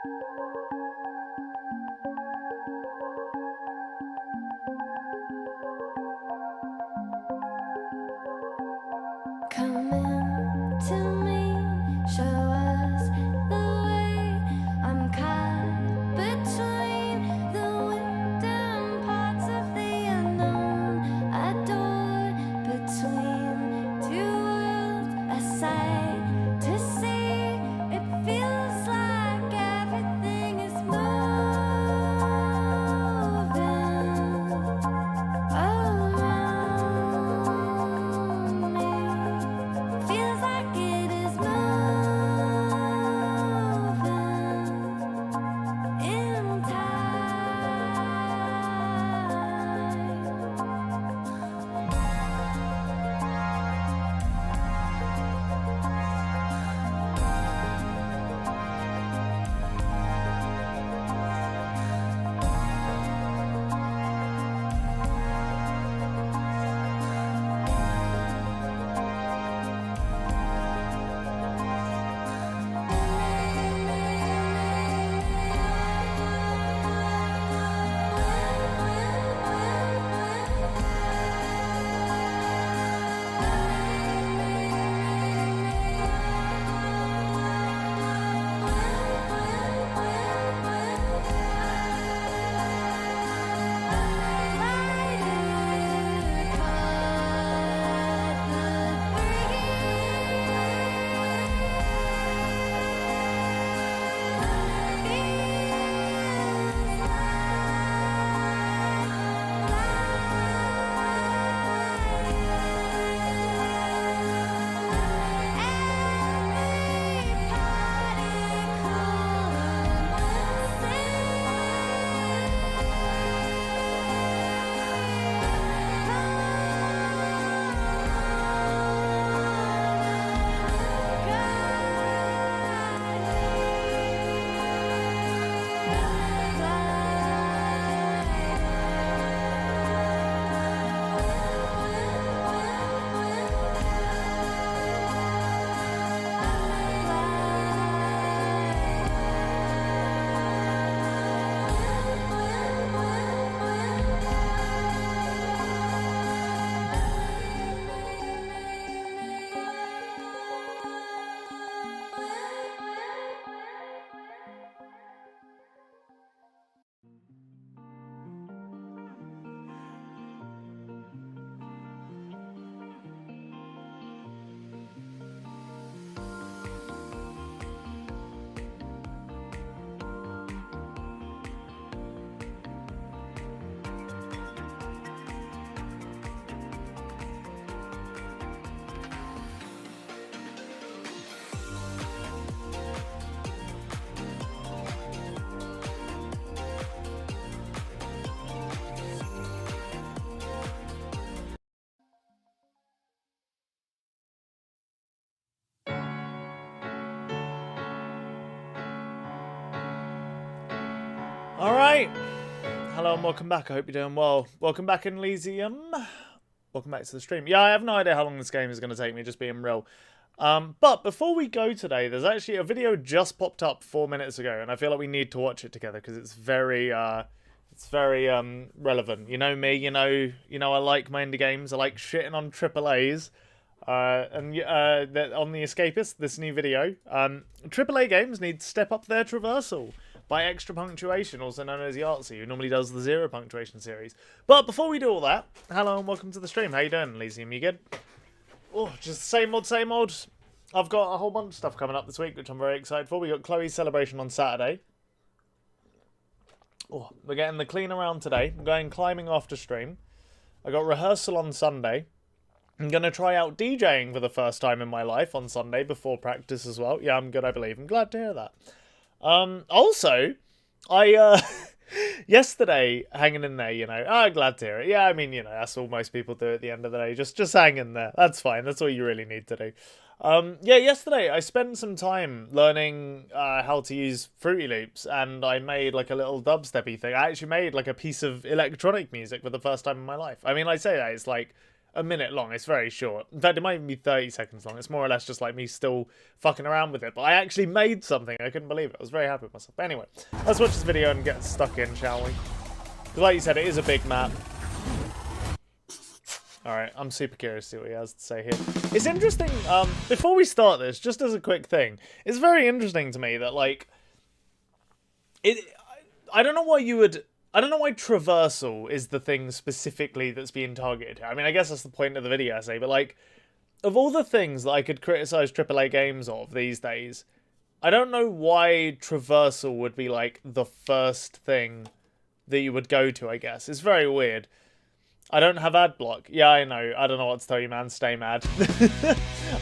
Come in to me, show us the way. I'm caught between the wind and parts of the unknown. Adored between two worlds, a sight to see. It feels like everything is moving around me. Feels like it is moving in time. Alright, hello and welcome back. I hope you're doing well. Welcome back in Elysium. Welcome back to the stream. Yeah, I have no idea how long this game is going to take me, just being real. But before we go today, there's actually a video just popped up 4 minutes ago, and I feel like we need to watch it together because it's very relevant. You know me, you know I like my indie games. I like shitting on AAAs. On The Escapist, this new video. AAA games need to step up their traversal by extra punctuation, also known as Yahtzee, who normally does the zero punctuation series. But before we do all that, hello and welcome to the stream. How you doing, Elysium? You good? Oh, just same old, same old. I've got a whole bunch of stuff coming up this week, which I'm very excited for. We got Chloe's celebration on Saturday. Oh, we're getting the clean around today. I'm going climbing after stream. I got rehearsal on Sunday. I'm going to try out DJing for the first time in my life on Sunday before practice as well. Yeah, I'm good, I believe. I'm glad to hear that. Also, I, yesterday, hanging in there, you know, glad to hear it. Yeah, I mean, you know, that's all most people do at the end of the day. Just hang in there. That's fine. That's all you really need to do. Yeah, yesterday I spent some time learning how to use Fruity Loops, and I made like a little dubsteppy thing. I actually made like a piece of electronic music for the first time in my life. I mean, I say that, it's like a minute long. It's very short. In fact, it might even be 30 seconds long. It's more or less just like me still fucking around with it. But I actually made something. I couldn't believe it. I was very happy with myself. But anyway, let's watch this video and get stuck in, shall we? Because like you said, it is a big map. Alright, I'm super curious to see what he has to say here. It's interesting, before we start this, just as a quick thing, it's very interesting to me that, like, I don't know why I don't know why traversal is the thing specifically that's being targeted here. I mean, I guess that's the point of the video essay, but, like, of all the things that I could criticize AAA games of these days, I don't know why traversal would be, like, the first thing that you would go to, I guess. It's very weird. I don't have ad block. Yeah, I know. I don't know what to tell you, man. Stay mad.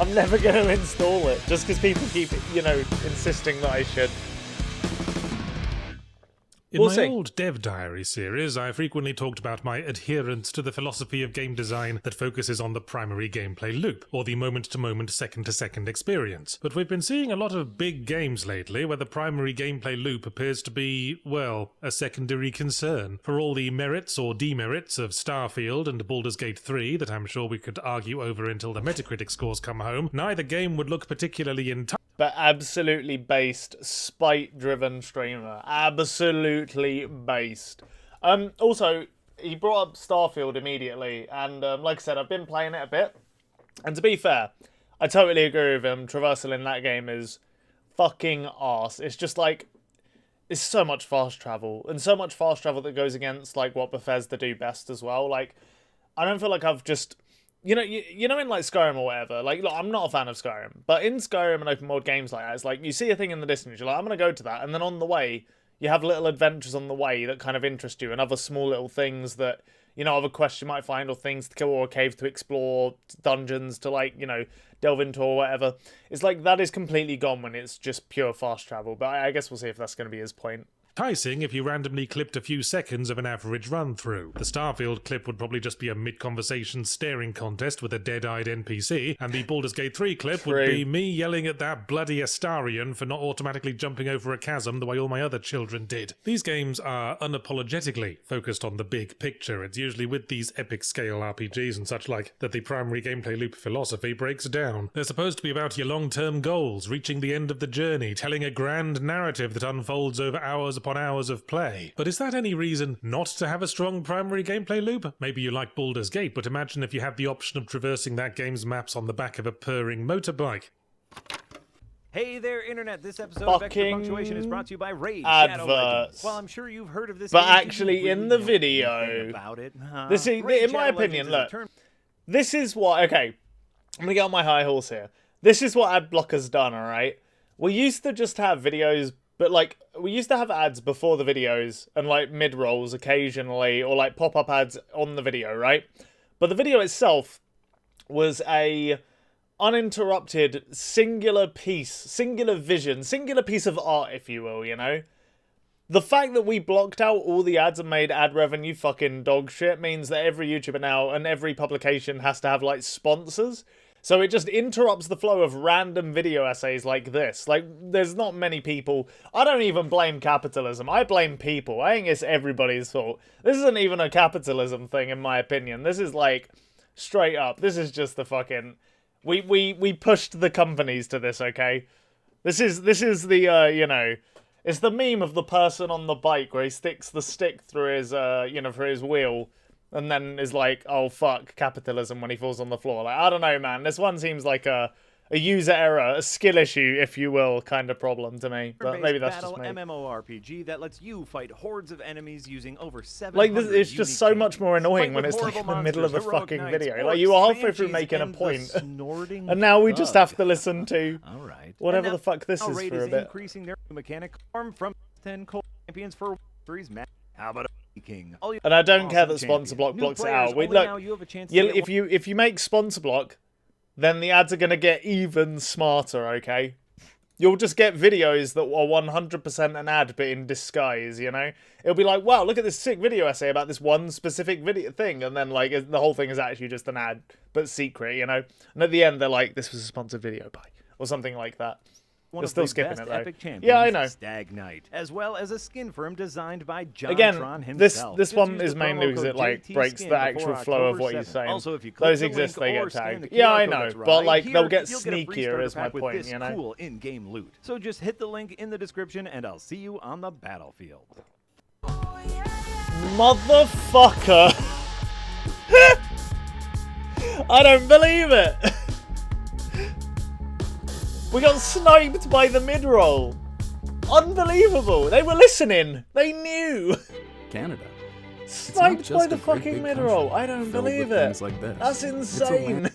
I'm never going to install it just because people keep, you know, insisting that I should. In my old Dev Diary series, I frequently talked about my adherence to the philosophy of game design that focuses on the primary gameplay loop, or the moment-to-moment, second-to-second experience. But we've been seeing a lot of big games lately where the primary gameplay loop appears to be, well, a secondary concern. For all the merits or demerits of Starfield and Baldur's Gate 3 that I'm sure we could argue over until the Metacritic scores come home, neither game would look particularly enticing. But absolutely based, spite-driven streamer. Absolutely based. Also, he brought up Starfield immediately, and like I said, I've been playing it a bit. And to be fair, I totally agree with him. Traversal in that game is fucking arse. It's just like, it's so much fast travel, and so much fast travel that goes against like what Bethesda do best as well. Like, I don't feel like I've just... You know, in like Skyrim or whatever, like, look, I'm not a fan of Skyrim, but in Skyrim and open world games like that, it's like, you see a thing in the distance, you're like, I'm going to go to that, and then on the way, you have little adventures on the way that kind of interest you, and other small little things that, you know, other quests you might find, or things to kill, or a cave to explore, dungeons to, like, you know, delve into or whatever. It's like, that is completely gone when it's just pure fast travel, but I guess we'll see if that's going to be his point. Enticing if you randomly clipped a few seconds of an average run-through. The Starfield clip would probably just be a mid-conversation staring contest with a dead-eyed NPC, and the Baldur's Gate 3 clip would be me yelling at that bloody Astarion for not automatically jumping over a chasm the way all my other children did. These games are unapologetically focused on the big picture. It's usually with these epic-scale RPGs and such like that the primary gameplay loop philosophy breaks down. They're supposed to be about your long-term goals, reaching the end of the journey, telling a grand narrative that unfolds over hours upon hours of play. But is that any reason not to have a strong primary gameplay loop? Maybe you like Baldur's Gate, but imagine if you had the option of traversing that game's maps on the back of a purring motorbike. Hey there, Internet. This episode of Extra Fucking Punctuation is brought to you by Raid Shadow Legends. adverts. Well, I'm sure you've heard of this But game, actually, you in really the don't know video, anything about it. this is, Raid in my Shadow opinion, Legends is a look, this is what, okay, I'm gonna get on my high horse here. This is what Adblocker's done, alright? We used to just have videos, but like, we used to have ads before the videos, and like mid-rolls occasionally, or like pop-up ads on the video, right? But the video itself was a uninterrupted, singular piece, singular vision, singular piece of art, if you will, you know? The fact that we blocked out all the ads and made ad revenue fucking dog shit means that every YouTuber now and every publication has to have, like, sponsors. So it just interrupts the flow of random video essays like this. Like, there's not many people... I don't even blame capitalism. I blame people. I think it's everybody's fault. This isn't even a capitalism thing, in my opinion. This is, like, straight up. This is just the fucking... We pushed the companies to this, okay? This is the, you know... It's the meme of the person on the bike where he sticks the stick through his, you know, for his wheel... And then is like, oh fuck, capitalism when he falls on the floor. Like, I don't know, man. This one seems like a user error, a skill issue, if you will, kind of problem to me. But maybe that's just me. MMORPG that lets you fight hordes of enemies using over 700 like, it's just so much more annoying when it's like in the middle of the fucking video. Like, you were halfway through making a point, and now we just have to listen to whatever the fuck this is for a bit. Increasing their mechanic arm from 10 cold champions for series match. How about King? And I don't care that sponsor block blocks it out. Wait, look, if you make sponsor block, then the ads are going to get even smarter, okay? You'll just get videos that are 100% an ad, but in disguise, you know? It'll be like, wow, look at this sick video essay about this one specific video thing, and then, like, the whole thing is actually just an ad, but secret, you know? And at the end, they're like, this was a sponsored video by, or something like that. one You're of still the skipping best it, though. epic champions, Yeah, I know. Stag Knight, as well as a skin for him designed by John Again, Tron this himself. this Just one use is the mainly promo because it code like JT breaks Skin the before actual flow of October what you're 7th. saying. Also, if you click Those the exist, link they or get scan tagged. the Yeah, QR I code know, that's but right like here, they'll get you'll get a free sneakier. starter Is my pack with point, this you know? cool in-game loot. So just hit the link in the description, and I'll see you on the battlefield. Motherfucker! I don't believe it. We got sniped by the mid-roll. Unbelievable. They were listening. They knew. Canada. Sniped just by a the great fucking big mid-roll. country I don't filled believe with it. things like this. That's It's a insane.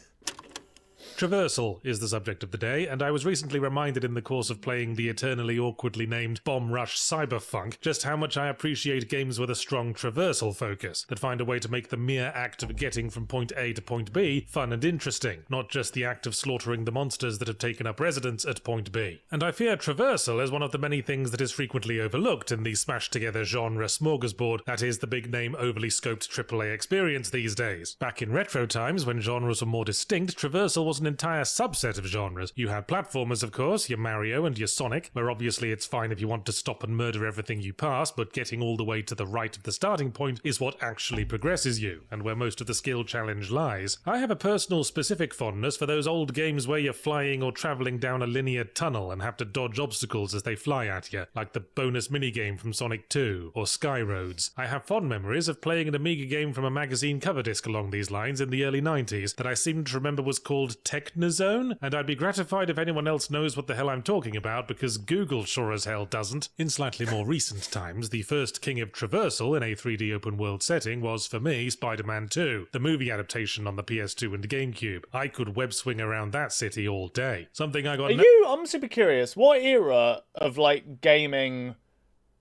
Traversal is the subject of the day, and I was recently reminded in the course of playing the eternally awkwardly named Bomb Rush Cyberfunk just how much I appreciate games with a strong traversal focus, that find a way to make the mere act of getting from point A to point B fun and interesting, not just the act of slaughtering the monsters that have taken up residence at point B. And I fear traversal is one of the many things that is frequently overlooked in the smashed-together genre smorgasbord that is the big-name, overly scoped AAA experience these days. Back in retro times, when genres were more distinct, traversal was an entire subset of genres. You had platformers, of course, your Mario and your Sonic, where obviously it's fine if you want to stop and murder everything you pass, but getting all the way to the right of the starting point is what actually progresses you, and where most of the skill challenge lies. I have a personal specific fondness for those old games where you're flying or travelling down a linear tunnel and have to dodge obstacles as they fly at you, like the bonus minigame from Sonic 2, or Sky Roads. I have fond memories of playing an Amiga game from a magazine cover disc along these lines in the early 90s that I seem to remember was called Technozone, and I'd be gratified if anyone else knows what the hell I'm talking about, because Google sure as hell doesn't. In slightly more recent times, the first king of traversal in a 3D open world setting was, for me, Spider-Man 2, the movie adaptation on the PS2 and GameCube. I could web swing around that city all day. Something I got I'm super curious. What era of like gaming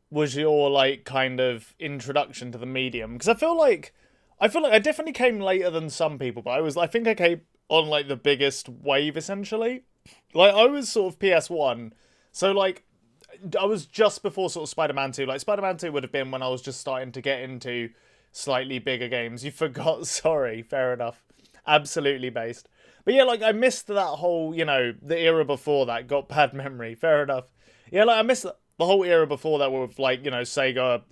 was your like kind of introduction to the medium? Because I feel like I definitely came later than some people, but I think I came on like the biggest wave essentially. Like I was sort of PS1, so like I was just before sort of Spider-Man 2. Like Spider-Man 2 would have been when I was just starting to get into slightly bigger games. You forgot, sorry, fair enough. Absolutely based. But yeah, like I missed that whole, you know, the era before that. Got bad memory, fair enough. Yeah, like I missed the whole era before that with like, you know, Sega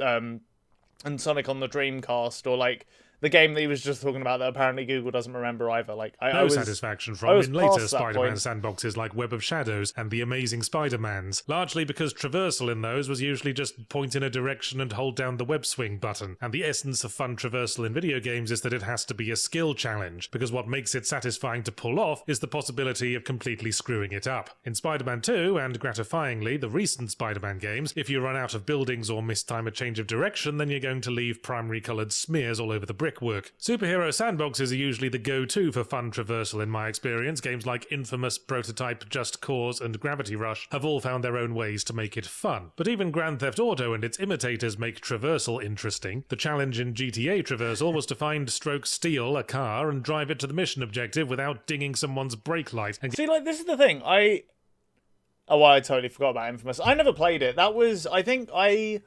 and Sonic on the Dreamcast, or like the game that he was just talking about that apparently Google doesn't remember either. Like no satisfaction from in later Spider-Man sandboxes like Web of Shadows and The Amazing Spider-Mans, largely because traversal in those was usually just point in a direction and hold down the web swing button, and the essence of fun traversal in video games is that it has to be a skill challenge, because what makes it satisfying to pull off is the possibility of completely screwing it up. In Spider-Man 2, and gratifyingly the recent Spider-Man games, if you run out of buildings or mistime a change of direction, then you're going to leave primary coloured smears all over the brickwork. Superhero sandboxes are usually the go-to for fun traversal in my experience. Games like Infamous, Prototype, Just Cause, and Gravity Rush have all found their own ways to make it fun. But even Grand Theft Auto and its imitators make traversal interesting. The challenge in GTA traversal was to find stroke steal a car and drive it to the mission objective without dinging someone's brake light. And see, like, this is the thing. I totally forgot about Infamous. I never played it. That was, I think I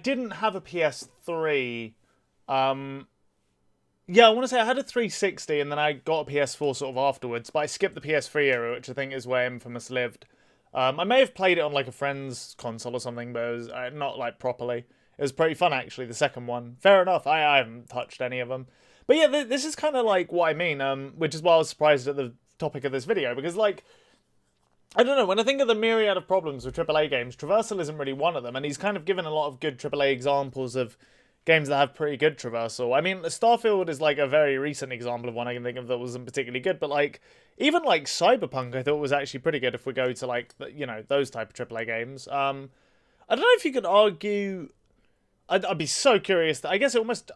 didn't have a PS3. Yeah, I want to say I had a 360 and then I got a PS4 sort of afterwards, but I skipped the PS3 era, which I think is where Infamous lived. I may have played it on like a friend's console or something, but it was not like properly. It was pretty fun actually, the second one. Fair enough, I haven't touched any of them. But yeah, this is kind of like what I mean, which is why I was surprised at the topic of this video, because like, I don't know, when I think of the myriad of problems with AAA games, traversal isn't really one of them, and he's kind of given a lot of good AAA examples of games that have pretty good traversal. I mean, Starfield is like a very recent example of one I can think of that wasn't particularly good, but like, even like Cyberpunk I thought was actually pretty good if we go to like, you know, those type of AAA games. I don't know if you could argue, I'd be so curious, that I guess it almost,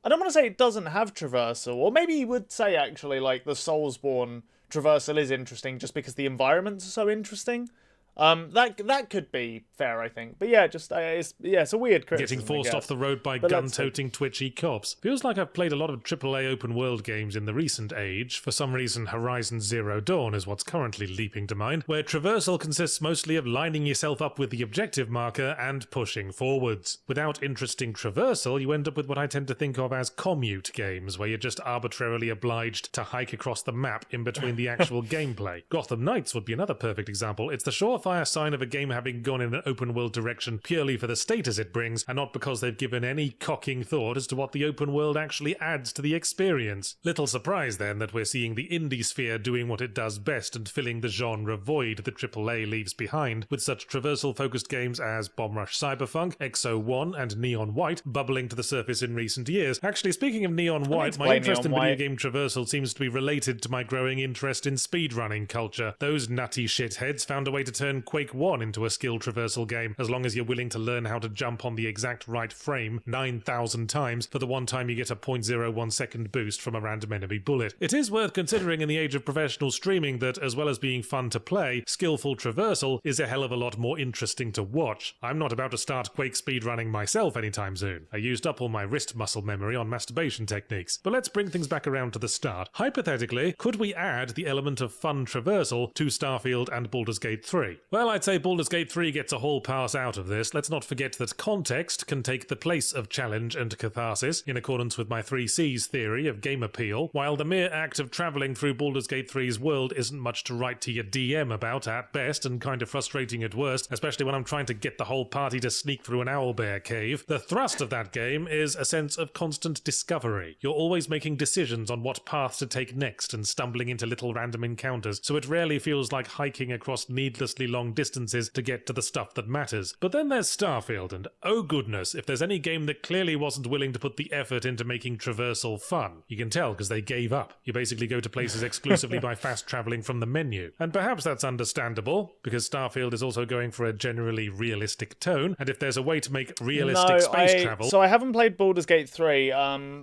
I don't want to say it doesn't have traversal, or maybe you would say actually like the Soulsborne traversal is interesting just because the environments are so interesting. That could be fair, I think. But yeah, just it's a weird criticism. Getting forced off the road by But let's gun-toting twitchy cops. Feels like I've played a lot of AAA open-world games in the recent age. For some reason, Horizon Zero Dawn is what's currently leaping to mind, where traversal consists mostly of lining yourself up with the objective marker and pushing forwards. Without interesting traversal, you end up with what I tend to think of as commute games, where you're just arbitrarily obliged to hike across the map in between the actual gameplay. Gotham Knights would be another perfect example. It's the surefire sign of a game having gone in an open world direction purely for the status it brings, and not because they've given any cocking thought as to what the open world actually adds to the experience. Little surprise then that we're seeing the indie sphere doing what it does best and filling the genre void that AAA leaves behind, with such traversal focused games as Bomb Rush Cyberpunk, XO1 and Neon White bubbling to the surface in recent years. Actually, speaking of Neon White, my interest in video game traversal seems to be related to my growing interest in speedrunning culture. Those nutty shitheads found a way to turn Quake 1 into a skill traversal game, as long as you're willing to learn how to jump on the exact right frame 9,000 times for the one time you get a 0.01 second boost from a random enemy bullet. It is worth considering in the age of professional streaming that, as well as being fun to play, skillful traversal is a hell of a lot more interesting to watch. I'm not about to start Quake speedrunning myself anytime soon. I used up all my wrist muscle memory on masturbation techniques. But let's bring things back around to the start. Hypothetically, could we add the element of fun traversal to Starfield and Baldur's Gate 3? Well, I'd say Baldur's Gate 3 gets a hall pass out of this. Let's not forget that context can take the place of challenge and catharsis, in accordance with my 3C's theory of game appeal, while the mere act of travelling through Baldur's Gate 3's world isn't much to write to your DM about at best, and kind of frustrating at worst, especially when I'm trying to get the whole party to sneak through an owlbear cave. The thrust of that game is a sense of constant discovery. You're always making decisions on what path to take next and stumbling into little random encounters, so it rarely feels like hiking across needlessly long distances to get to the stuff that matters. But then there's Starfield, and oh goodness, if there's any game that clearly wasn't willing to put the effort into making traversal fun. You can tell because they gave up. You basically go to places exclusively by fast travelling from the menu. And perhaps that's understandable, because Starfield is also going for a generally realistic tone, and if there's a way to make realistic space travel... So I haven't played Baldur's Gate 3,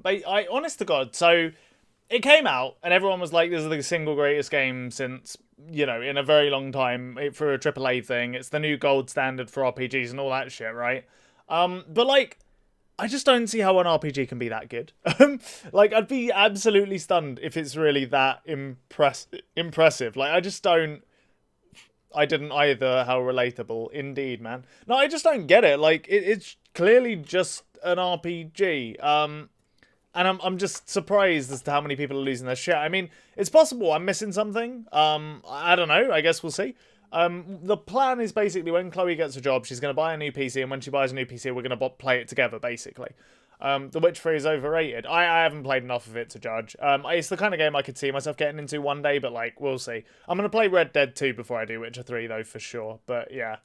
but honest to God, so it came out, and everyone was like, this is the single greatest game since, you know, in a very long time, for a AAA thing. It's the new gold standard for RPGs and all that shit, right? But, like, I just don't see how an RPG can be that good. Like, I'd be absolutely stunned if it's really that impressive. Like, I just don't... I didn't either. How relatable. Indeed, man. No, I just don't get it. Like, it's clearly just an RPG. And I'm just surprised as to how many people are losing their shit. I mean, it's possible I'm missing something. I don't know. I guess we'll see. The plan is basically when Chloe gets a job, she's going to buy a new PC, and when she buys a new PC, we're going to play it together, basically. The Witcher 3 is overrated. I haven't played enough of it to judge. It's the kind of game I could see myself getting into one day, but, like, we'll see. I'm going to play Red Dead 2 before I do Witcher 3, though, for sure. But, yeah.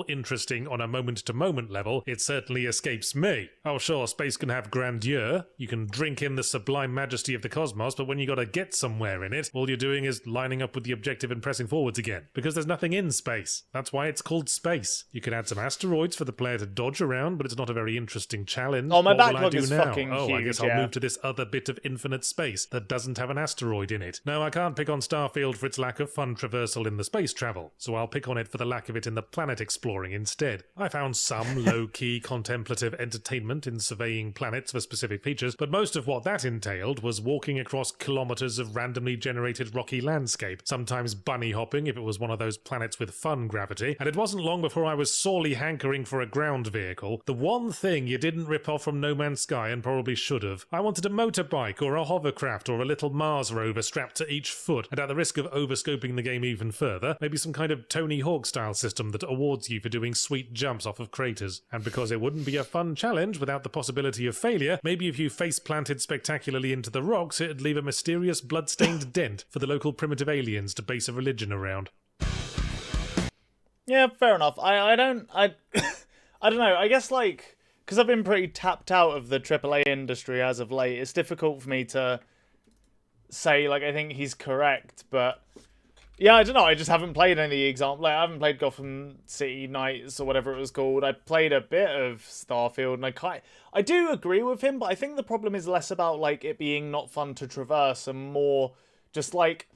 Interesting on a moment-to-moment level, it certainly escapes me. Oh sure, space can have grandeur, you can drink in the sublime majesty of the cosmos, but when you gotta get somewhere in it, all you're doing is lining up with the objective and pressing forwards again. Because there's nothing in space. That's why it's called space. You can add some asteroids for the player to dodge around, but it's not a very interesting challenge. Oh, my what backlog will I do is now? fucking huge, I guess I'll move to this other bit of infinite space that doesn't have an asteroid in it. No, I can't pick on Starfield for its lack of fun traversal in the space travel, so I'll pick on it for the lack of it in the planet exploring instead. I found some low-key contemplative entertainment in surveying planets for specific features, but most of what that entailed was walking across kilometers of randomly generated rocky landscape, sometimes bunny hopping if it was one of those planets with fun gravity, and it wasn't long before I was sorely hankering for a ground vehicle, the one thing you didn't rip off from No Man's Sky and probably should have. I wanted a motorbike or a hovercraft or a little Mars rover strapped to each foot, and at the risk of overscoping the game even further, maybe some kind of Tony Hawk style system that awards you for doing sweet jumps off of craters. And because it wouldn't be a fun challenge without the possibility of failure, maybe if you face-planted spectacularly into the rocks, it'd leave a mysterious blood-stained dent for the local primitive aliens to base a religion around. Yeah, fair enough. I don't know. I guess, like, because I've been pretty tapped out of the AAA industry as of late, it's difficult for me to say, like, I think he's correct, but yeah, I don't know. I just haven't played any example. Like, I haven't played Gotham City Knights or whatever it was called. I played a bit of Starfield, and I do agree with him, but I think the problem is less about, like, it being not fun to traverse and more just, like,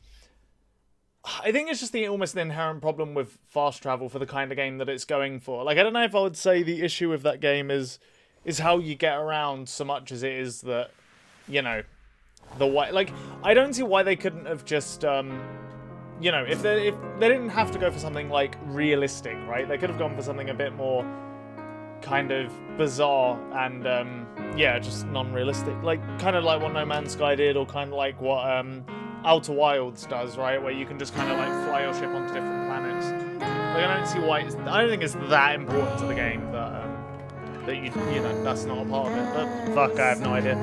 I think it's just almost the inherent problem with fast travel for the kind of game that it's going for. Like, I don't know if I would say the issue with that game is how you get around so much as it is that, you know, the way. Like, I don't see why they couldn't have just, you know, if they didn't have to go for something like realistic, right? They could have gone for something a bit more kind of bizarre and yeah, just non-realistic, like kind of like what No Man's Sky did, or kind of like what Outer Wilds does, right, where you can just kind of like fly your ship onto different planets. Like, I don't see why I don't think it's that important to the game that you know, that's not a part of it. But fuck, I have no idea.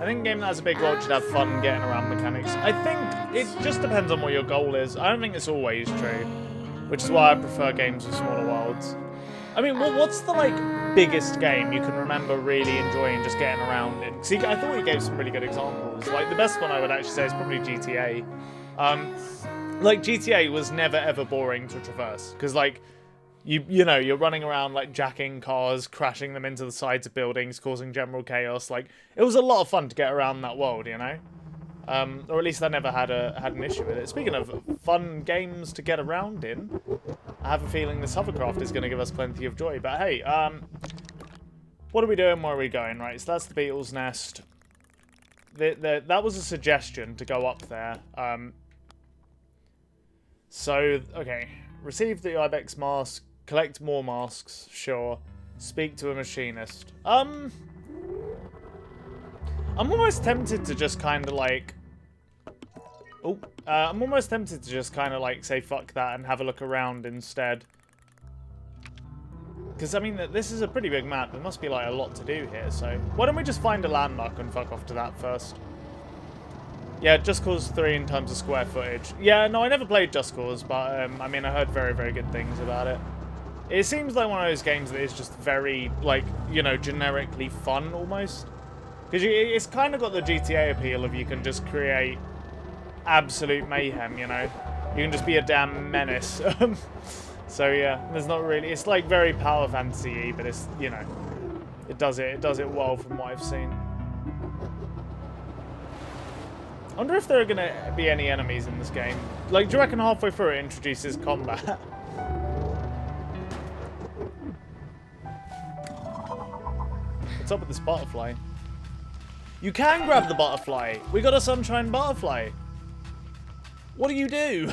I think a game that has a big world should have fun getting around mechanics. I think it just depends on what your goal is. I don't think it's always true, which is why I prefer games with smaller worlds. I mean, what's the, like, biggest game you can remember really enjoying just getting around in? See, I thought you gave some really good examples. Like, the best one I would actually say is probably GTA. Like, GTA was never, ever boring to traverse. Because, like, you know, you're running around, like, jacking cars, crashing them into the sides of buildings, causing general chaos. Like, it was a lot of fun to get around that world, you know? Or at least I never had an issue with it. Speaking of fun games to get around in, I have a feeling this hovercraft is going to give us plenty of joy. But hey, what are we doing? Where are we going? Right, so that's the beetle's nest. That was a suggestion to go up there. So, okay. Receive the Ibex mask. Collect more masks. Sure. Speak to a machinist. I'm almost tempted to just kind of like... I'm almost tempted to just kind of like say fuck that and have a look around instead. Because, I mean, this is a pretty big map. There must be like a lot to do here, so... Why don't we just find a landmark and fuck off to that first? Yeah, Just Cause 3 in terms of square footage. Yeah, no, I never played Just Cause, but, I mean, I heard very, very good things about it. It seems like one of those games that is just very, like, you know, generically fun, almost. Because it's kind of got the GTA appeal of you can just create absolute mayhem, you know? You can just be a damn menace. So, yeah, there's not really... It's, like, very power fantasy-y, but it's, you know... It does it well from what I've seen. I wonder if there are going to be any enemies in this game. Like, do you reckon halfway through it introduces combat? What's up with this butterfly? You can grab the butterfly! We got a sunshine butterfly! What do you do?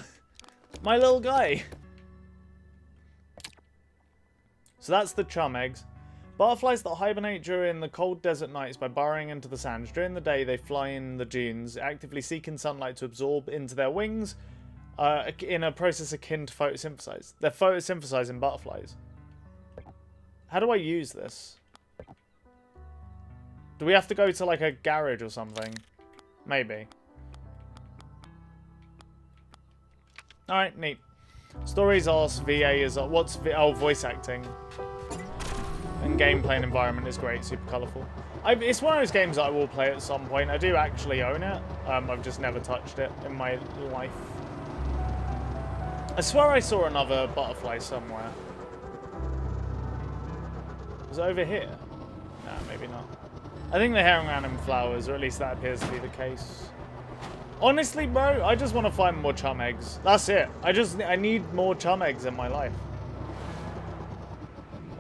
My little guy. So that's the chum eggs. Butterflies that hibernate during the cold desert nights by burrowing into the sands. During the day, they fly in the dunes, actively seeking sunlight to absorb into their wings in a process akin to photosynthesis. They're photosynthesizing butterflies. How do I use this? Do we have to go to, like, a garage or something? Maybe. Alright, neat. Stories ask, VA is... What's... Oh, voice acting. And gameplay and environment is great, super colourful. It's one of those games that I will play at some point. I do actually own it. I've just never touched it in my life. I swear I saw another butterfly somewhere. Was it over here? Nah, maybe not. I think they're hanging around in flowers, or at least that appears to be the case. Honestly, bro, I just want to find more chum eggs. That's it. I need more chum eggs in my life.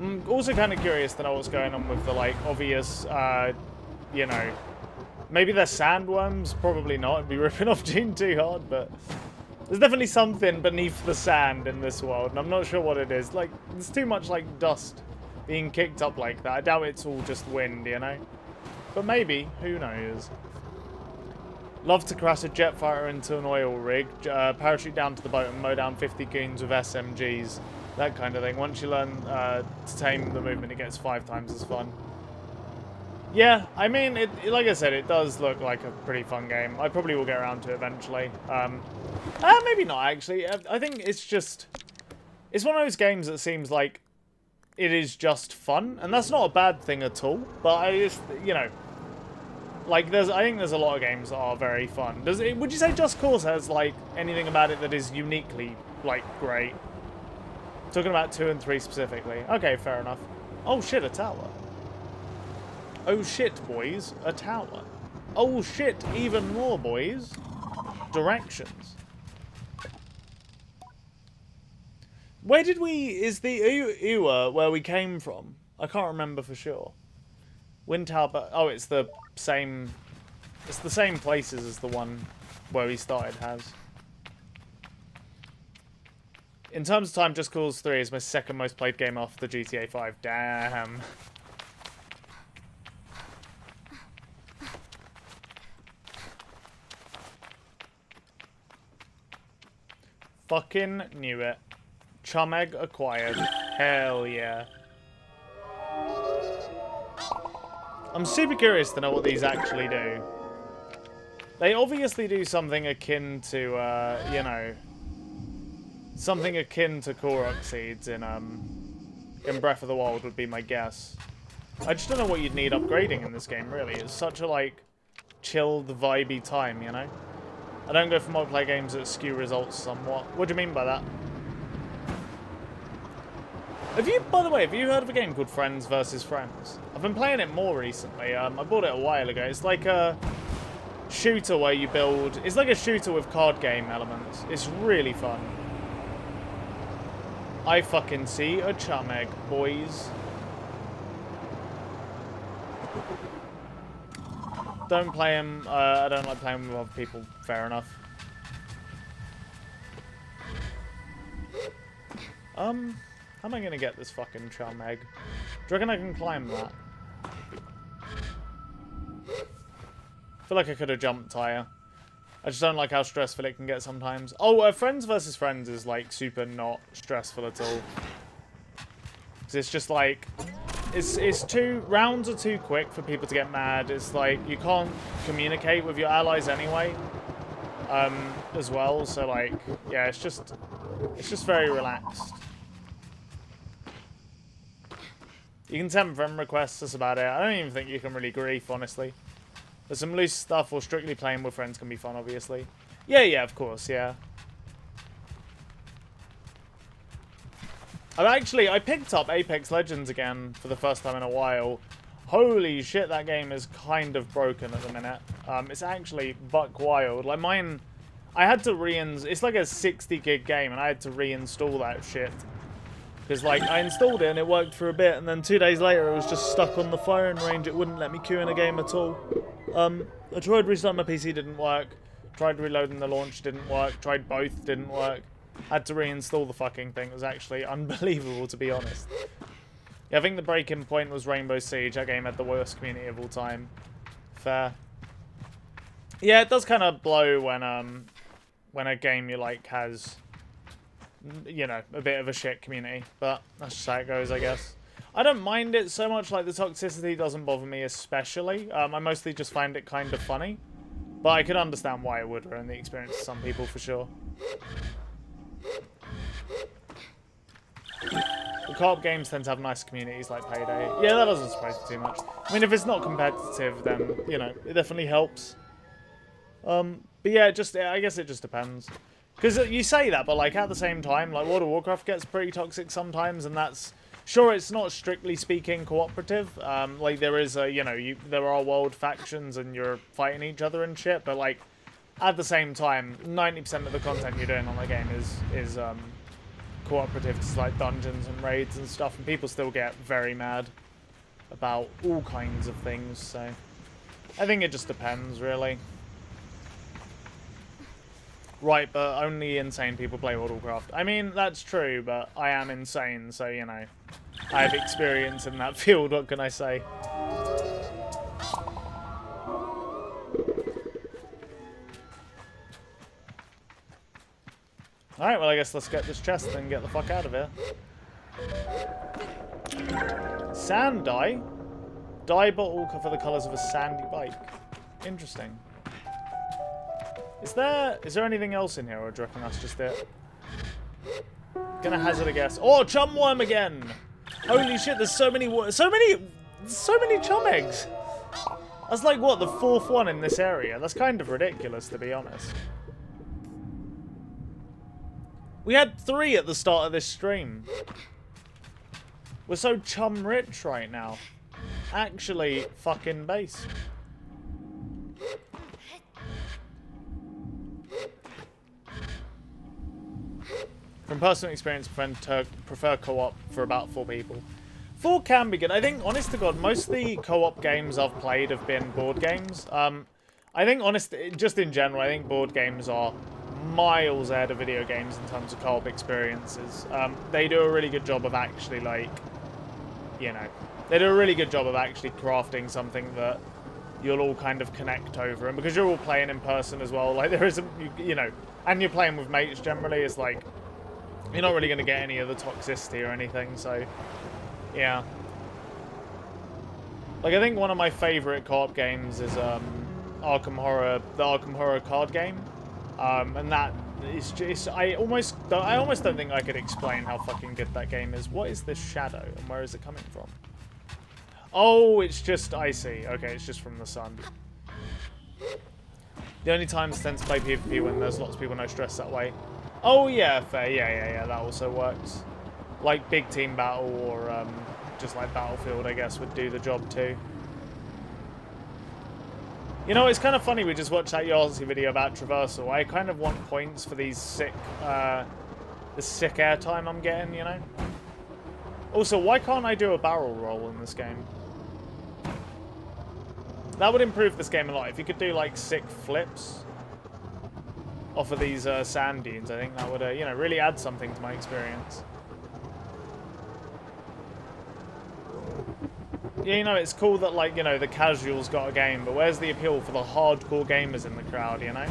I'm also kind of curious to know what's going on with the, like, obvious, you know... Maybe they're sandworms? Probably not. It'd be ripping off Gene too hard, but... There's definitely something beneath the sand in this world, and I'm not sure what it is. Like, there's too much, like, dust being kicked up like that. I doubt it's all just wind, you know? But maybe. Who knows? Love to crash a jet fighter into an oil rig, parachute down to the boat and mow down 50 goons with SMGs. That kind of thing. Once you learn to tame the movement, it gets 5 times as fun. Yeah, I mean, like I said, it does look like a pretty fun game. I probably will get around to it eventually. Maybe not, actually. I think it's just... It's one of those games that seems like it is just fun. And that's not a bad thing at all. But I just, you know... Like, I think there's a lot of games that are very fun. Would you say Just Cause has, like, anything about it that is uniquely, like, great? Talking about 2 and 3 specifically. Okay, fair enough. Oh shit, a tower. Oh shit, boys, a tower. Oh shit, even more, boys. Directions. Where did we... Is the Ewa where we came from? I can't remember for sure. Wind Tower... But, oh, it's the same... It's the same places as the one where we started has. In terms of time, Just Cause 3 is my second most played game after GTA 5. Damn. Fucking knew it. Chum egg acquired. Hell yeah. I'm super curious to know what these actually do. They obviously do something akin to, you know, something akin to Korok seeds in Breath of the Wild would be my guess. I just don't know what you'd need upgrading in this game, really. It's such a, like, chilled, vibey time, you know? I don't go for multiplayer games that skew results somewhat. What do you mean by that? Have you, by the way, have you heard of a game called Friends vs. Friends? I've been playing it more recently. I bought it a while ago. It's like a shooter where you build... It's like a shooter with card game elements. It's really fun. I fucking see a chum egg, boys. Don't play him. I don't like playing with other people. Fair enough. How am I gonna get this fucking chum egg? Do you reckon I can climb that? I feel like I could have jumped higher. I just don't like how stressful it can get sometimes. Oh, Friends vs. Friends is like super not stressful at all. Because it's just like... It's too... Rounds are too quick for people to get mad. It's like you can't communicate with your allies anyway. As well. So like, yeah, it's just very relaxed. You can send friend requests, that's about it. I don't even think you can really grief, honestly. There's some loose stuff, or strictly playing with friends can be fun, obviously. Yeah, of course, yeah. I picked up Apex Legends again for the first time in a while. Holy shit, that game is kind of broken at the minute. It's actually buck wild. Like mine, I had to reinstall. It's like a 60 gig game, and I had to reinstall that shit. Because, like, I installed it and it worked for a bit, and then 2 days later it was just stuck on the firing range. It wouldn't let me queue in a game at all. I tried restarting my PC, didn't work. Tried reloading the launch, didn't work. Tried both, didn't work. Had to reinstall the fucking thing. It was actually unbelievable, to be honest. Yeah, I think the breaking point was Rainbow Siege. That game had the worst community of all time. Fair. Yeah, it does kind of blow when a game you like has... you know, a bit of a shit community, but that's just how it goes, I guess. I don't mind it so much, like the toxicity doesn't bother me especially. I mostly just find it kind of funny, but I could understand why it would ruin the experience for some people for sure. The co-op games tend to have nice communities like Payday. Yeah, that doesn't surprise me too much. I mean, if it's not competitive, then, you know, it definitely helps. But yeah, I guess it just depends. Because you say that, but like at the same time, like World of Warcraft gets pretty toxic sometimes, and that's sure it's not strictly speaking cooperative. Like there is a, you know, there are world factions and you're fighting each other and shit, but like at the same time, 90% of the content you're doing on the game is cooperative. It's like dungeons and raids and stuff, and people still get very mad about all kinds of things. So I think it just depends, really. Right, but only insane people play World of Warcraft. I mean, that's true, but I am insane, so, you know, I have experience in that field, what can I say? Alright, well, I guess let's get this chest and get the fuck out of here. Sand dye? Dye bottle for the colours of a sandy bike. Interesting. Is there anything else in here, or do you reckon that's just it? Gonna hazard a guess. Oh, chum worm again! Holy shit, there's so many chum eggs! That's like, what, the 4th one in this area? That's kind of ridiculous, to be honest. We had 3 at the start of this stream. We're so chum rich right now. Actually, fucking base. From personal experience, prefer co-op for about 4 people. 4 can be good. I think, honest to God, most of the co-op games I've played have been board games. I think, just in general, I think board games are miles ahead of video games in terms of co-op experiences. They do a really good job of actually, like, you know, they do a really good job of actually crafting something that you'll all kind of connect over. And because you're all playing in person as well, like, there isn't, you know, and you're playing with mates generally, it's like, you're not really going to get any of the toxicity or anything, so, yeah. Like, I think one of my favourite co-op games is, the Arkham Horror card game. And that is just, I almost don't think I could explain how fucking good that game is. What is this shadow, and where is it coming from? Oh, it's just, I see. Okay, it's just from the sun. The only times tend to play PvP when there's lots of people, no stress that way. Oh, yeah, fair. Yeah, that also works. Like, big team battle or just like Battlefield, I guess, would do the job too. You know, it's kind of funny, we just watched that Yossi video about traversal. I kind of want points for these sick, the sick airtime I'm getting, you know? Also, why can't I do a barrel roll in this game? That would improve this game a lot. If you could do, like, sick flips off of these sand dunes, I think that would, you know, really add something to my experience. Yeah, you know, it's cool that, like, you know, the casuals got a game, but where's the appeal for the hardcore gamers in the crowd, you know?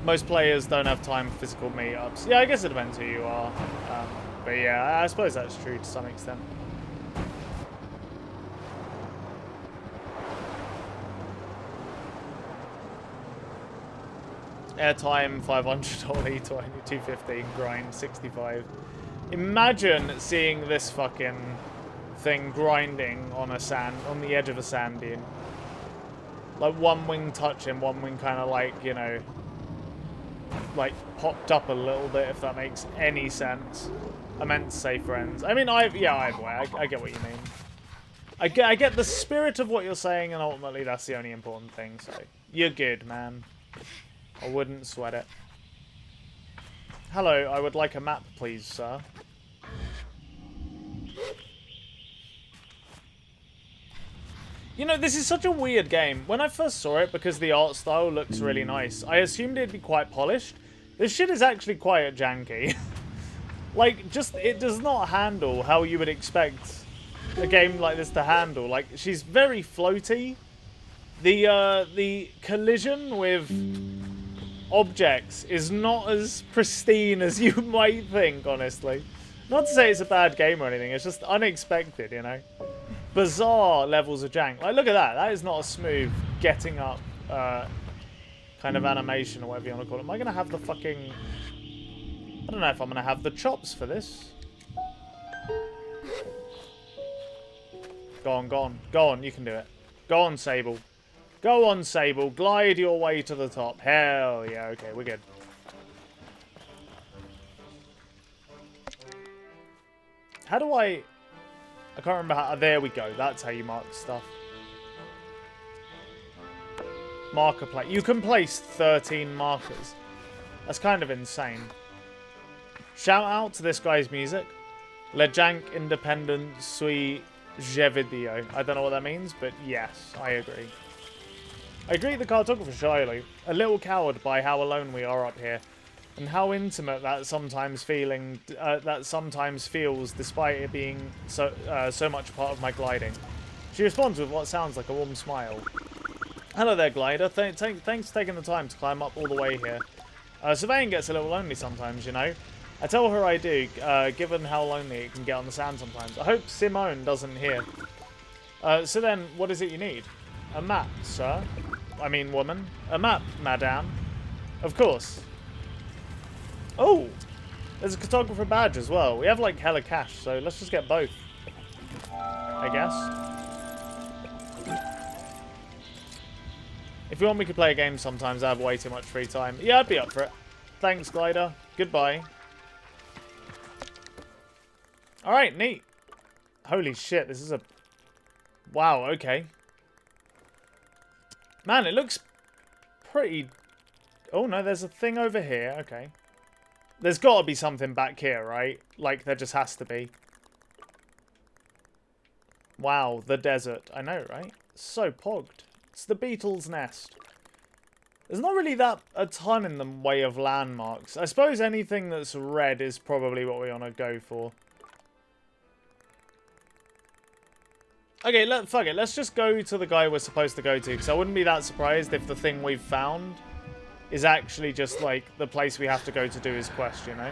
Most players don't have time for physical meetups. Yeah, I guess it depends who you are. But yeah, I suppose that's true to some extent. Airtime 500 Ollie, 250, grind 65. Imagine seeing this fucking thing grinding on the edge of a sand dune. Like one wing touching, one wing kind of like, you know, like popped up a little bit, if that makes any sense. I meant to say friends. I mean, either way, I get what you mean. I get the spirit of what you're saying, and ultimately that's the only important thing, so you're good, man. I wouldn't sweat it. Hello, I would like a map, please, sir. You know, this is such a weird game. When I first saw it, because the art style looks really nice, I assumed it'd be quite polished. This shit is actually quite janky. Like, just, it does not handle how you would expect a game like this to handle. Like, she's very floaty. The collision with objects is not as pristine as you might think, honestly. Not to say it's a bad game or anything, it's just unexpected, you know? Bizarre levels of jank. Like, look at that. That is not a smooth getting up kind of animation or whatever you want to call it. Am I going to have the fucking... I don't know if I'm going to have the chops for this. Go on, go on. Go on, you can do it. Go on, Sable. Go on, Sable. Glide your way to the top. Hell yeah. Okay, we're good. How do I can't remember how... There we go. That's how you mark stuff. Marker plate. You can place 13 markers. That's kind of insane. Shout out to this guy's music. Le Jank Independent Sui Jevideo. I don't know what that means, but yes, I agree. I agree the cartographer shyly. A little cowed by how alone we are up here. And how intimate that sometimes feels, despite it being so much part of my gliding. She responds with what sounds like a warm smile. Hello there, glider. Thanks for taking the time to climb up all the way here. Surveying gets a little lonely sometimes, you know. I tell her I do, given how lonely it can get on the sand sometimes. I hope Simone doesn't hear. So then, what is it you need? A map, sir. I mean, woman. A map, madame. Of course. Oh! There's a cartographer badge as well. We have, like, hella cash, so let's just get both. I guess. If you want me to play a game sometimes, I have way too much free time. Yeah, I'd be up for it. Thanks, glider. Goodbye. Alright, neat. Holy shit, this is a... Wow, okay. Man, it looks pretty... Oh, no, there's a thing over here. Okay. There's got to be something back here, right? Like, there just has to be. Wow, the desert. I know, right? So pogged. It's the beetle's nest. There's not really a ton in the way of landmarks. I suppose anything that's red is probably what we want to go for. Okay, fuck it. Let's just go to the guy we're supposed to go to, because I wouldn't be that surprised if the thing we've found is actually just, like, the place we have to go to do his quest, you know?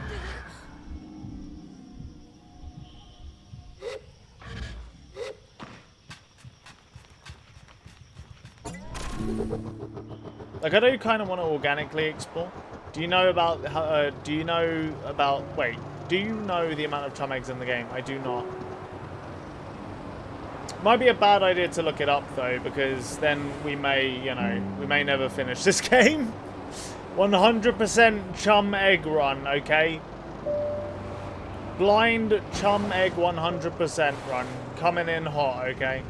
Like, I do kind of want to organically explore. Do you know about do you know the amount of chum eggs in the game? I do not. Might be a bad idea to look it up, though, because then we may, you know, we may never finish this game. 100% chum egg run, okay? Blind chum egg 100% run. Coming in hot, okay?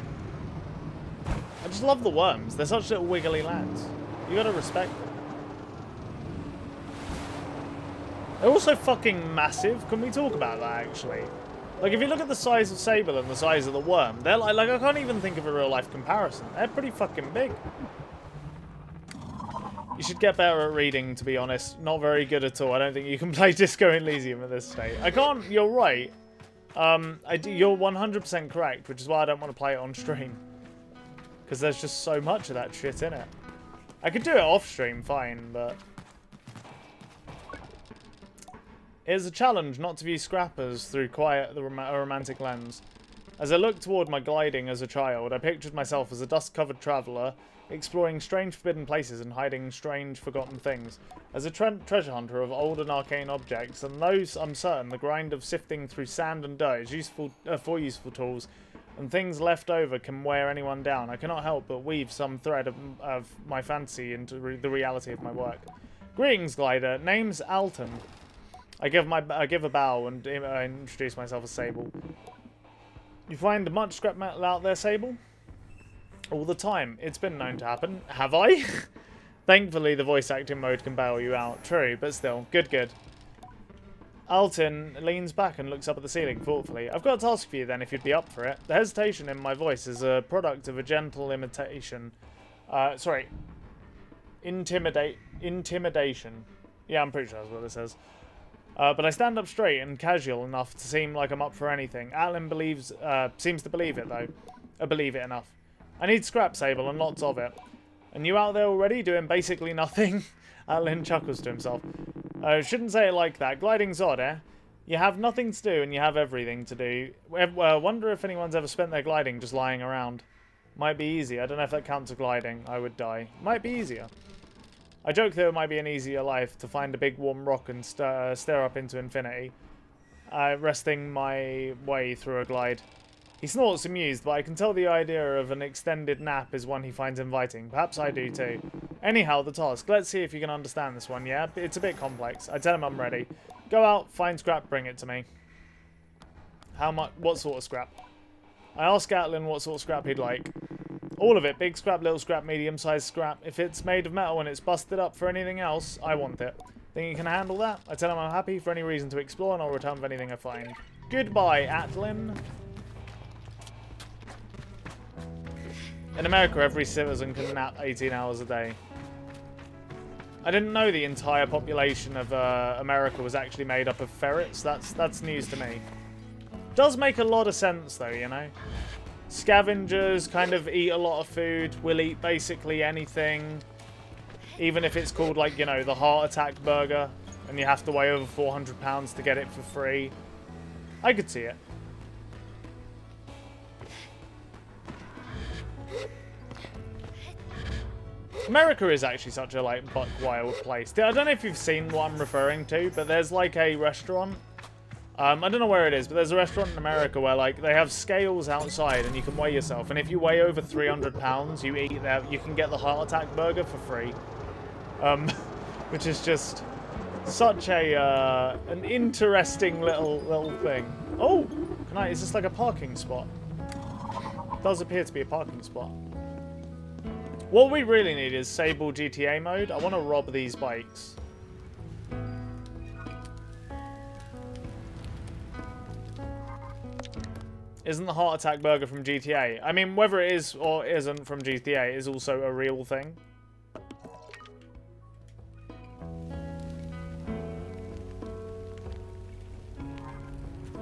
I just love the worms. They're such little wiggly lads. You gotta respect them. They're also fucking massive. Can we talk about that, actually? Like, if you look at the size of Sable and the size of the worm, they're like I can't even think of a real-life comparison. They're pretty fucking big. You should get better at reading, to be honest. Not very good at all. I don't think you can play Disco Elysium at this state. I can't. You're right. You're 100% correct, which is why I don't want to play it on stream. Because there's just so much of that shit in it. I could do it off stream, fine, but... It is a challenge not to view scrappers through a romantic lens. As I looked toward my gliding as a child, I pictured myself as a dust-covered traveller, exploring strange forbidden places and hiding strange forgotten things. As a treasure hunter of old and arcane objects, and those I'm certain the grind of sifting through sand and dirt is useful for useful tools, and things left over can wear anyone down. I cannot help but weave some thread of my fancy into the reality of my work. Greetings, glider. Name's Alton. I give a bow and introduce myself as Sable. You find much scrap metal out there, Sable? All the time. It's been known to happen. Have I? Thankfully, the voice acting mode can bail you out. True, but still. Good. Alton leans back and looks up at the ceiling thoughtfully. I've got a task for you then, if you'd be up for it. The hesitation in my voice is a product of a gentle imitation. Intimidation. Yeah, I'm pretty sure that's what it says. But I stand up straight and casual enough to seem like I'm up for anything. Atlin seems to believe it, though. Believe it enough. I need scrap, Sable, and lots of it. And you out there already doing basically nothing? Atlin chuckles to himself. Shouldn't say it like that. Gliding's odd, eh? You have nothing to do and you have everything to do. Wonder if anyone's ever spent their gliding just lying around. Might be easy. I don't know if that counts as gliding. I would die. Might be easier. I joke that it might be an easier life to find a big warm rock and stare up into infinity, resting my way through a glide. He snorts amused, but I can tell the idea of an extended nap is one he finds inviting. Perhaps I do too. Anyhow, the task. Let's see if you can understand this one, yeah? It's a bit complex. I tell him I'm ready. Go out, find scrap, bring it to me. How much? What sort of scrap? I ask Atlin what sort of scrap he'd like. All of it. Big scrap, little scrap, medium-sized scrap. If it's made of metal and it's busted up for anything else, I want it. Think you can handle that? I tell him I'm happy for any reason to explore and I'll return with anything I find. Goodbye, Atlin. In America, every citizen can nap 18 hours a day. I didn't know the entire population of America was actually made up of ferrets. That's news to me. Does make a lot of sense, though, you know? Scavengers kind of eat a lot of food, will eat basically anything. Even if it's called, like, you know, the heart attack burger, and you have to weigh over 400 pounds to get it for free. I could see it. America is actually such a, like, buck wild place. I don't know if you've seen what I'm referring to, but there's, like, a restaurant. I don't know where it is, but there's a restaurant in America where, like, they have scales outside and you can weigh yourself. And if you weigh over 300 pounds, you eat there, you can get the heart attack burger for free. Which is just such a, an interesting little thing. Oh, is this like a parking spot? It does appear to be a parking spot. What we really need is Sable GTA mode. I want to rob these bikes. Isn't the heart attack burger from GTA? I mean, whether it is or isn't from GTA is also a real thing.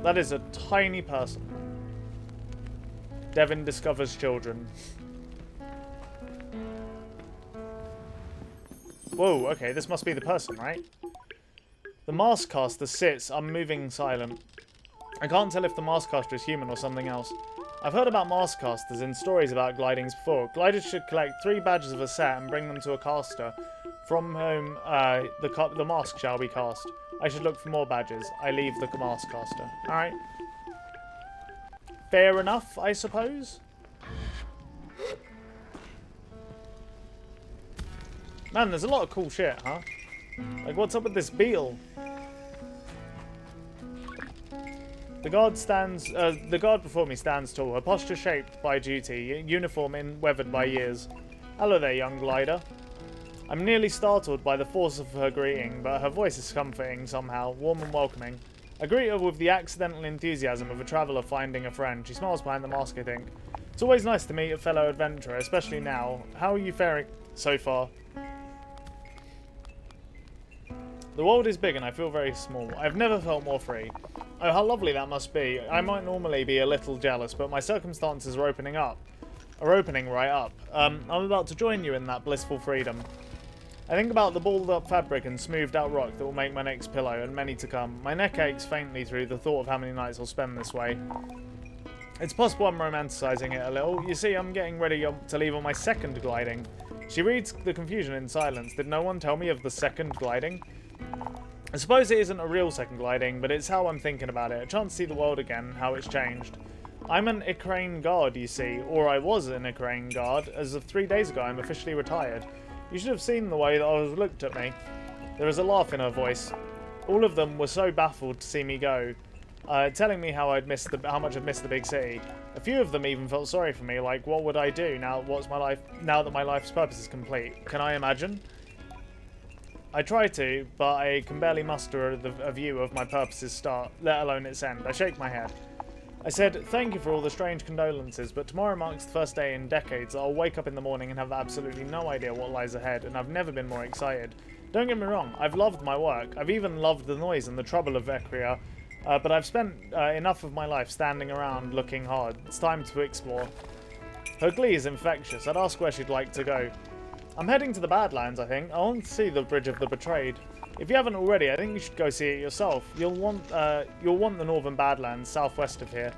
That is a tiny person. Devin discovers children. Whoa, okay, this must be the person, right? The mask caster sits, unmoving, silent. I can't tell if the mask caster is human or something else. I've heard about mask casters in stories about glidings before. Gliders should collect 3 badges of a set and bring them to a caster, from whom the mask shall be cast. I should look for more badges. I leave the mask caster. Alright. Fair enough, I suppose. Man, there's a lot of cool shit, huh? Like, what's up with this beetle? The guard before me stands tall, her posture shaped by duty, uniform and weathered by years. Hello there, young glider. I'm nearly startled by the force of her greeting, but her voice is comforting somehow, warm and welcoming. I greet her with the accidental enthusiasm of a traveller finding a friend. She smiles behind the mask, I think. It's always nice to meet a fellow adventurer, especially now. How are you faring so far? The world is big and I feel very small. I've never felt more free. Oh, how lovely that must be. I might normally be a little jealous, but my circumstances are opening right up. I'm about to join you in that blissful freedom. I think about the balled up fabric and smoothed out rock that will make my next pillow, and many to come. My neck aches faintly through the thought of how many nights I'll spend this way. It's possible I'm romanticising it a little. You see, I'm getting ready to leave on my second gliding. She reads the confusion in silence. Did no one tell me of the second gliding? I suppose it isn't a real second gliding, but it's how I'm thinking about it. A chance to see the world again, how it's changed. I'm an Ukraine guard, you see, or I was an Ukraine guard. As of 3 days ago, I'm officially retired. You should have seen the way that Oz looked at me. There was a laugh in her voice. All of them were so baffled to see me go, telling me how much I'd missed the big city. A few of them even felt sorry for me, like, what would I do now that my life's purpose is complete? Can I imagine? I try to, but I can barely muster a view of my purpose's start, let alone its end. I shake my head. I said, thank you for all the strange condolences, but tomorrow marks the first day in decades that I'll wake up in the morning and have absolutely no idea what lies ahead, and I've never been more excited. Don't get me wrong, I've loved my work. I've even loved the noise and the trouble of Vecria, but I've spent enough of my life standing around looking hard. It's time to explore. Her glee is infectious. I'd ask where she'd like to go. I'm heading to the Badlands, I think. I want to see the Bridge of the Betrayed. If you haven't already, I think you should go see it yourself. You'll want the Northern Badlands, southwest of here.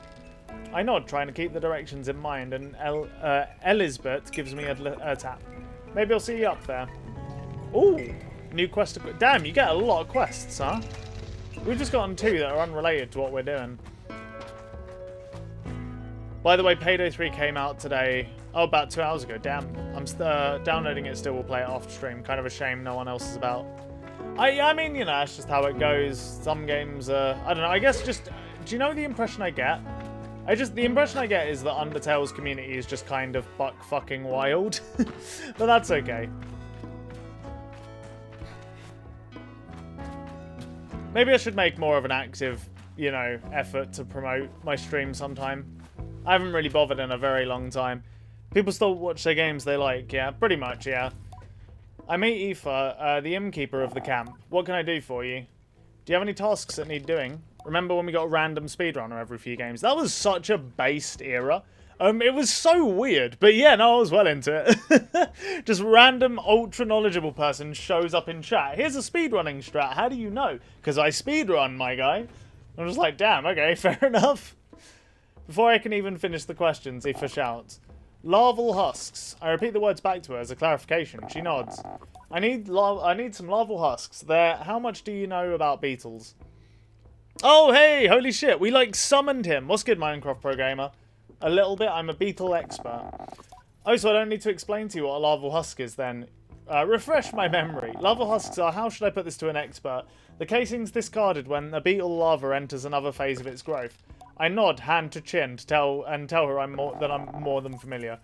I nod, trying to keep the directions in mind, and Elizabeth gives me a tap. Maybe I'll see you up there. Ooh, new quest. Damn, you get a lot of quests, huh? We've just gotten 2 that are unrelated to what we're doing. By the way, Pt2 came out today. Oh, about 2 hours ago. Damn. I'm downloading it still. We'll play it off stream. Kind of a shame no one else is about. I mean, you know, that's just how it goes. Some games, I don't know. I guess just, do you know the impression I get? The impression I get is that Undertale's community is just kind of buck fucking wild. But that's okay. Maybe I should make more of an active, you know, effort to promote my stream sometime. I haven't really bothered in a very long time. People still watch their games they like, yeah, pretty much, yeah. I meet Aoife, the innkeeper of the camp. What can I do for you? Do you have any tasks that need doing? Remember when we got a random speedrunner every few games? That was such a based era. It was so weird, but yeah, no, I was well into it. Just random ultra knowledgeable person shows up in chat. Here's a speedrunning strat. How do you know? Because I speedrun, my guy. I'm just like, damn, okay, fair enough. Before I can even finish the questions, Aoife shouts, larval husks. I repeat the words back to her as a clarification. She nods. I need some larval husks. How much do you know about beetles? Oh, hey, holy shit. We, like, summoned him. What's good, Minecraft Pro Gamer? A little bit. I'm a beetle expert. Oh, so I don't need to explain to you what a larval husk is, then. Refresh my memory. Larval husks are, how should I put this to an expert? The casing's discarded when a beetle larva enters another phase of its growth. I nod, hand to chin, to tell her I'm more than familiar.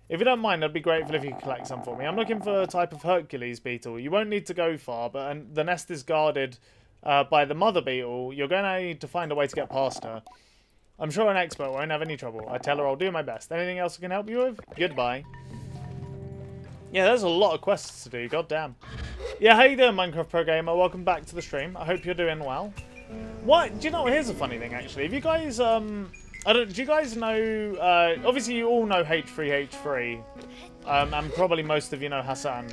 If you don't mind, I'd be grateful if you could collect some for me. I'm looking for a type of Hercules beetle. You won't need to go far, but the nest is guarded by the mother beetle. You're going to need to find a way to get past her. I'm sure an expert won't have any trouble. I tell her I'll do my best. Anything else I can help you with? Goodbye. Yeah, there's a lot of quests to do. God damn. Yeah, how you doing, Minecraft Pro Gamer? Welcome back to the stream. I hope you're doing well. What? Do you know? Here's a funny thing, actually. If you guys, do you guys know? Obviously, you all know H3H3, and probably most of you know Hassan.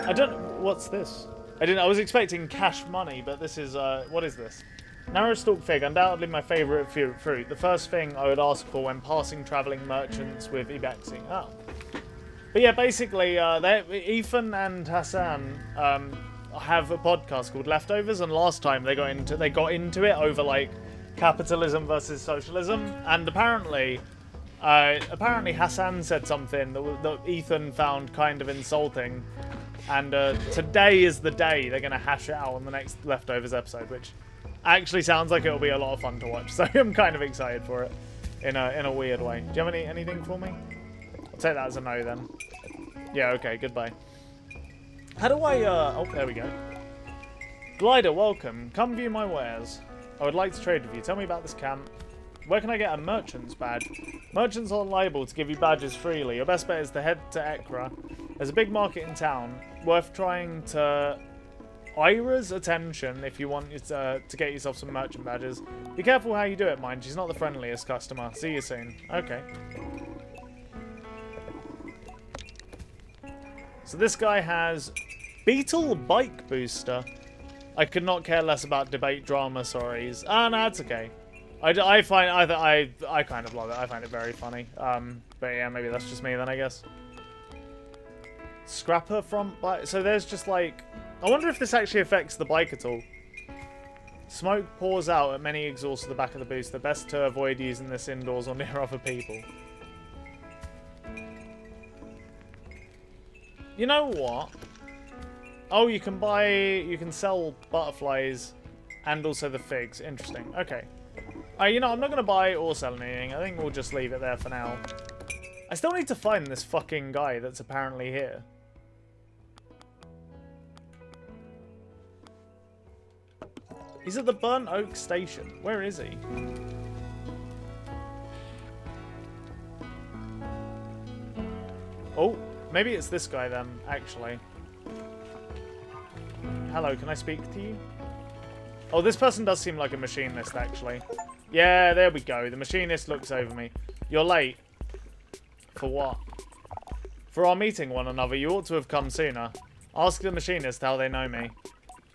I don't. What's this? I was expecting cash money, but this is. What is this? Narrow stalk fig, undoubtedly my favourite fruit. The first thing I would ask for when passing travelling merchants with Ibexi. Oh. But yeah, basically, Ethan and Hassan have a podcast called Leftovers, and last time they got into it over like capitalism versus socialism, and apparently Hassan said something that Ethan found kind of insulting, and today is the day they're gonna hash it out on the next Leftovers episode, which actually sounds like it'll be a lot of fun to watch. So I'm kind of excited for it in a weird way. Do you have anything for me? I'll take that as a no then. Yeah, okay, goodbye. How do I, oh, there we go. Glider, welcome. Come view my wares. I would like to trade with you. Tell me about this camp. Where can I get a merchant's badge? Merchants are liable to give you badges freely. Your best bet is to head to Ekra. There's a big market in town. Worth trying to Ira's attention if you want to get yourself some merchant badges. Be careful how you do it, mind. She's not the friendliest customer. See you soon. Okay. So this guy has Beetle Bike Booster. I could not care less about debate drama stories. Ah, no, that's okay. I kind of love it. I find it very funny. But yeah, maybe that's just me then, I guess. Scrapper front bike. So there's just like, I wonder if this actually affects the bike at all. Smoke pours out at many exhausts at the back of the booster. Best to avoid using this indoors or near other people. You know what? Oh, you can sell butterflies and also the figs. Interesting. Okay. You know, I'm not going to buy or sell anything. I think we'll just leave it there for now. I still need to find this fucking guy that's apparently here. He's at the Burnt Oak Station. Where is he? Oh. Maybe it's this guy then, actually. Hello, can I speak to you? Oh, this person does seem like a machinist, actually. Yeah, there we go. The machinist looks over me. You're late. For what? For our meeting one another, you ought to have come sooner. Ask the machinist how they know me.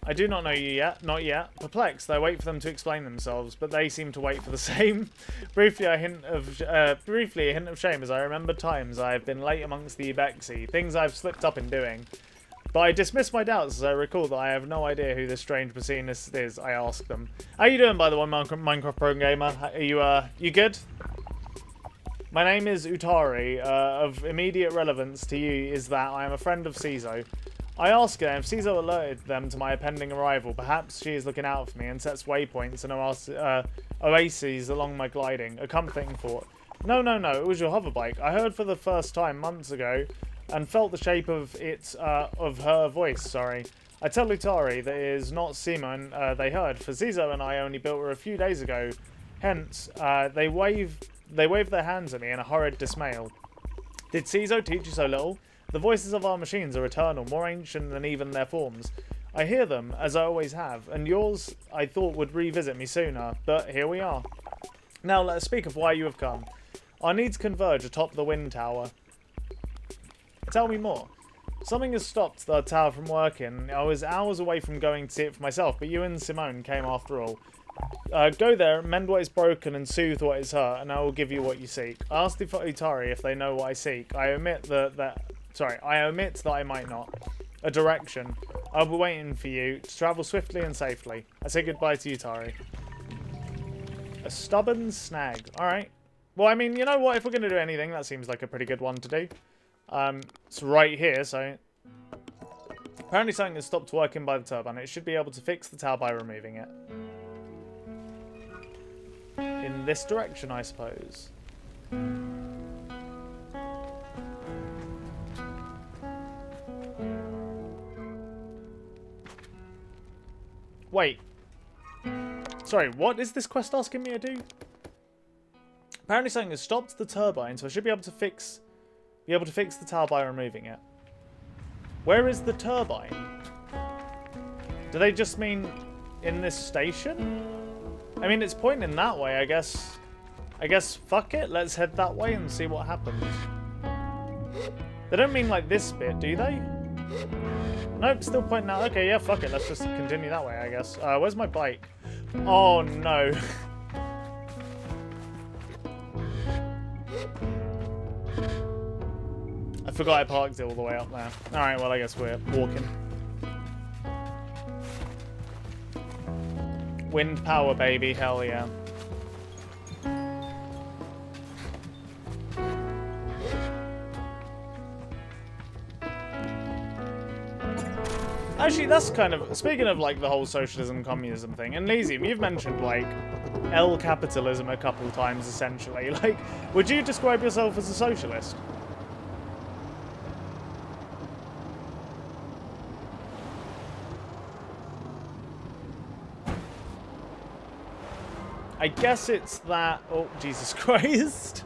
I do not know you yet. Not yet. Perplexed, I wait for them to explain themselves, but they seem to wait for the same. Briefly, a hint of shame as I remember times I have been late amongst the Ibexi, things I've slipped up in doing. But I dismiss my doubts as I recall that I have no idea who this strange machinist is. I ask them. How you doing, by the way, Minecraft Pro Gamer? Are you good? My name is Utari. Of immediate relevance to you is that I am a friend of Cizo. I ask her if Cizo alerted them to my impending arrival. Perhaps she is looking out for me and sets waypoints and oases along my gliding. A comforting thought. No, it was your hoverbike. I heard for the first time months ago and felt the shape of her voice, sorry. I tell Utari that it is not Simon they heard, for Cizo and I only built her a few days ago. Hence, they waved their hands at me in a horrid dismay. Did Cizo teach you so little? The voices of our machines are eternal, more ancient than even their forms. I hear them, as I always have, and yours I thought would revisit me sooner, but here we are. Now let us speak of why you have come. Our needs converge atop the wind tower. Tell me more. Something has stopped the tower from working. I was hours away from going to see it for myself, but you and Simone came after all. Go there, mend what is broken and soothe what is hurt, and I will give you what you seek. I asked the Utari if they know what I seek. I omit that I might not. A direction. I'll be waiting for you to travel swiftly and safely. I say goodbye to Utari. A stubborn snag. Alright. Well, I mean, you know what? If we're going to do anything, that seems like a pretty good one to do. It's right here, so... Apparently something has stopped working by the turbine. It should be able to fix the tower by removing it. In this direction, I suppose. Wait. Sorry, what is this quest asking me to do? Apparently something has stopped the turbine, so I should be able to fix the tower by removing it. Where is the turbine? Do they just mean in this station? I mean, it's pointing that way, I guess. I guess, fuck it, let's head that way and see what happens. They don't mean like this bit, do they? Nope, still pointing out. Okay, yeah, fuck it, let's just continue that way, I guess. Where's my bike? Oh, no. I forgot I parked it all the way up there. Alright, well, I guess we're walking. Wind power, baby. Hell yeah. Actually, that's kind of... Speaking of, like, the whole socialism, communism thing, and Elysium, you've mentioned, like, capitalism a couple of times, essentially. Like, would you describe yourself as a socialist? I guess it's that... Oh, Jesus Christ.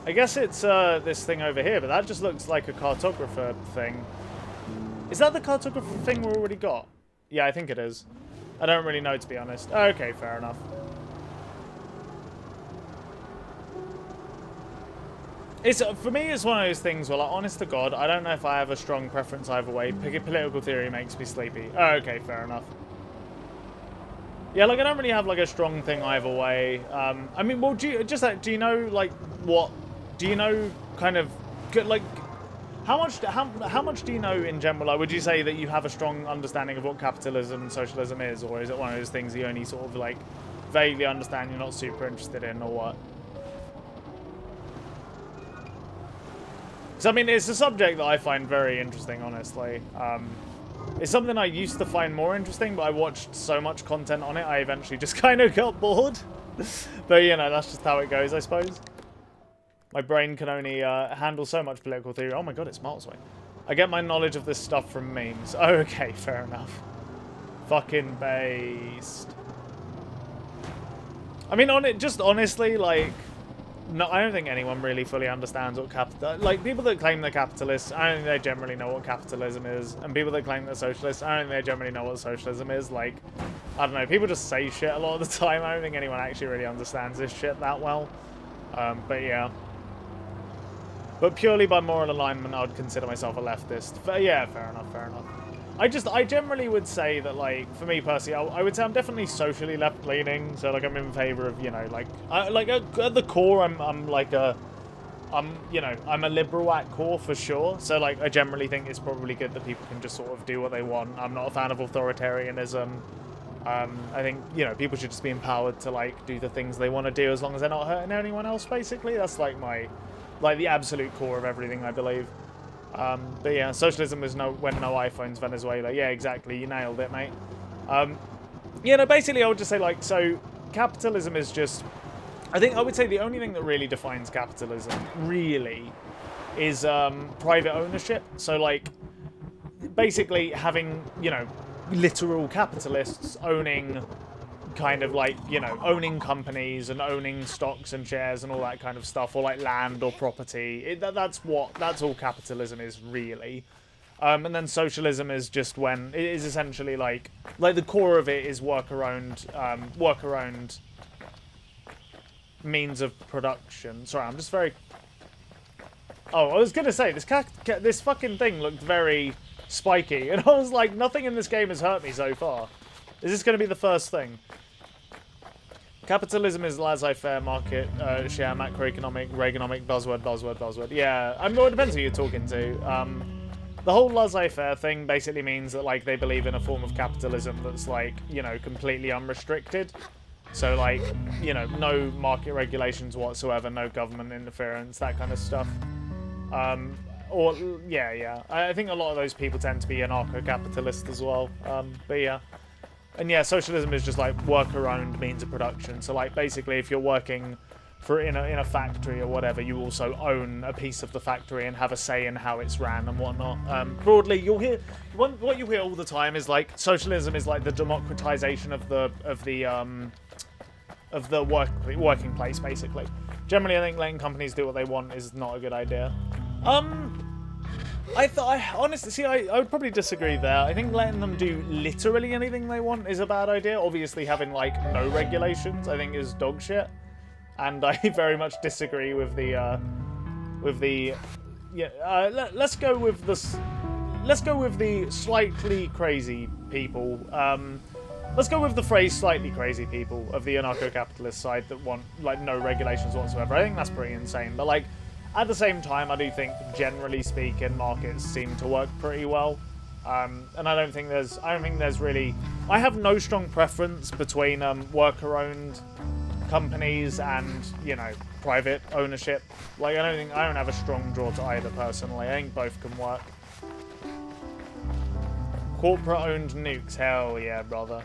I guess it's this thing over here, but that just looks like a cartographer thing. Is that the cartographer thing we already got? Yeah, I think it is. I don't really know, to be honest. Okay, fair enough. For me, it's one of those things where, like, honest to God, I don't know if I have a strong preference either way. Political theory makes me sleepy. Okay, fair enough. Yeah, like, I don't really have, like, a strong thing either way. I mean, well, do you know, like, what... Do you know, kind of, like, how much do you know in general? Like, would you say that you have a strong understanding of what capitalism and socialism is, or is it one of those things you only sort of, like, vaguely understand, you're not super interested in, or what? So, I mean, it's a subject that I find very interesting, honestly. It's something I used to find more interesting, but I watched so much content on it, I eventually just kind of got bored. But, you know, that's just how it goes, I suppose. My brain can only handle so much political theory. Oh my god, it's miles away. I get my knowledge of this stuff from memes. Oh, okay, fair enough. Fucking based. I mean, just honestly, like... No, I don't think anyone really fully understands what like, people that claim they're capitalists, I don't think they generally know what capitalism is. And people that claim they're socialists, I don't think they generally know what socialism is. Like, I don't know, people just say shit a lot of the time. I don't think anyone actually really understands this shit that well. But yeah. But purely by moral alignment, I would consider myself a leftist. But yeah, fair enough, fair enough. I generally would say that, like, for me personally, I would say I'm definitely socially left-leaning. So, like, I'm in favor of, you know, like, at the core, I'm a liberal at core for sure. So, like, I generally think it's probably good that people can just sort of do what they want. I'm not a fan of authoritarianism. I think, you know, people should just be empowered to, like, do the things they want to do as long as they're not hurting anyone else, basically. That's, like, the absolute core of everything, I believe. But yeah, socialism is when no iPhones, Venezuela. Yeah, exactly. You nailed it, mate. Yeah, no, basically, I would just say, like, so capitalism is just... I would say the only thing that really defines capitalism, really, is private ownership. So, like, basically having, you know, literal capitalists owning... kind of like, you know, owning companies and owning stocks and shares and all that kind of stuff, or like land or property. That's all capitalism is, really. And then socialism is just when it is essentially like the core of it is worker-owned means of production. Sorry, I'm just very... Oh, I was gonna say this fucking thing looked very spiky, and I was like, nothing in this game has hurt me so far. Is this gonna be the first thing? Capitalism is laissez-faire market, share, macroeconomic, Reaganomic, buzzword. Yeah, I mean, well, it depends who you're talking to. The whole laissez-faire thing basically means that, like, they believe in a form of capitalism that's, like, you know, completely unrestricted. So, like, you know, no market regulations whatsoever, no government interference, that kind of stuff. Yeah. I think a lot of those people tend to be anarcho-capitalist as well. But yeah. And yeah, socialism is just like worker-owned means of production. So like basically if you're working for in a factory or whatever, you also own a piece of the factory and have a say in how it's ran and whatnot. Broadly, you'll hear what you hear all the time is like socialism is like the democratization of the working place, basically. Generally, I think letting companies do what they want is not a good idea. I honestly see. I would probably disagree there. I think letting them do literally anything they want is a bad idea. Obviously, having like no regulations, I think, is dog shit. And I very much disagree with the let's go with this. Let's go with the slightly crazy people. Let's go with the phrase "slightly crazy people" of the anarcho-capitalist side that want like no regulations whatsoever. I think that's pretty insane. But like at the same time, I do think generally speaking, markets seem to work pretty well. And I don't think there's really. I have no strong preference between worker-owned companies and, you know, private ownership. Like I don't have a strong draw to either personally. I think both can work. Corporate owned nukes, hell yeah, brother.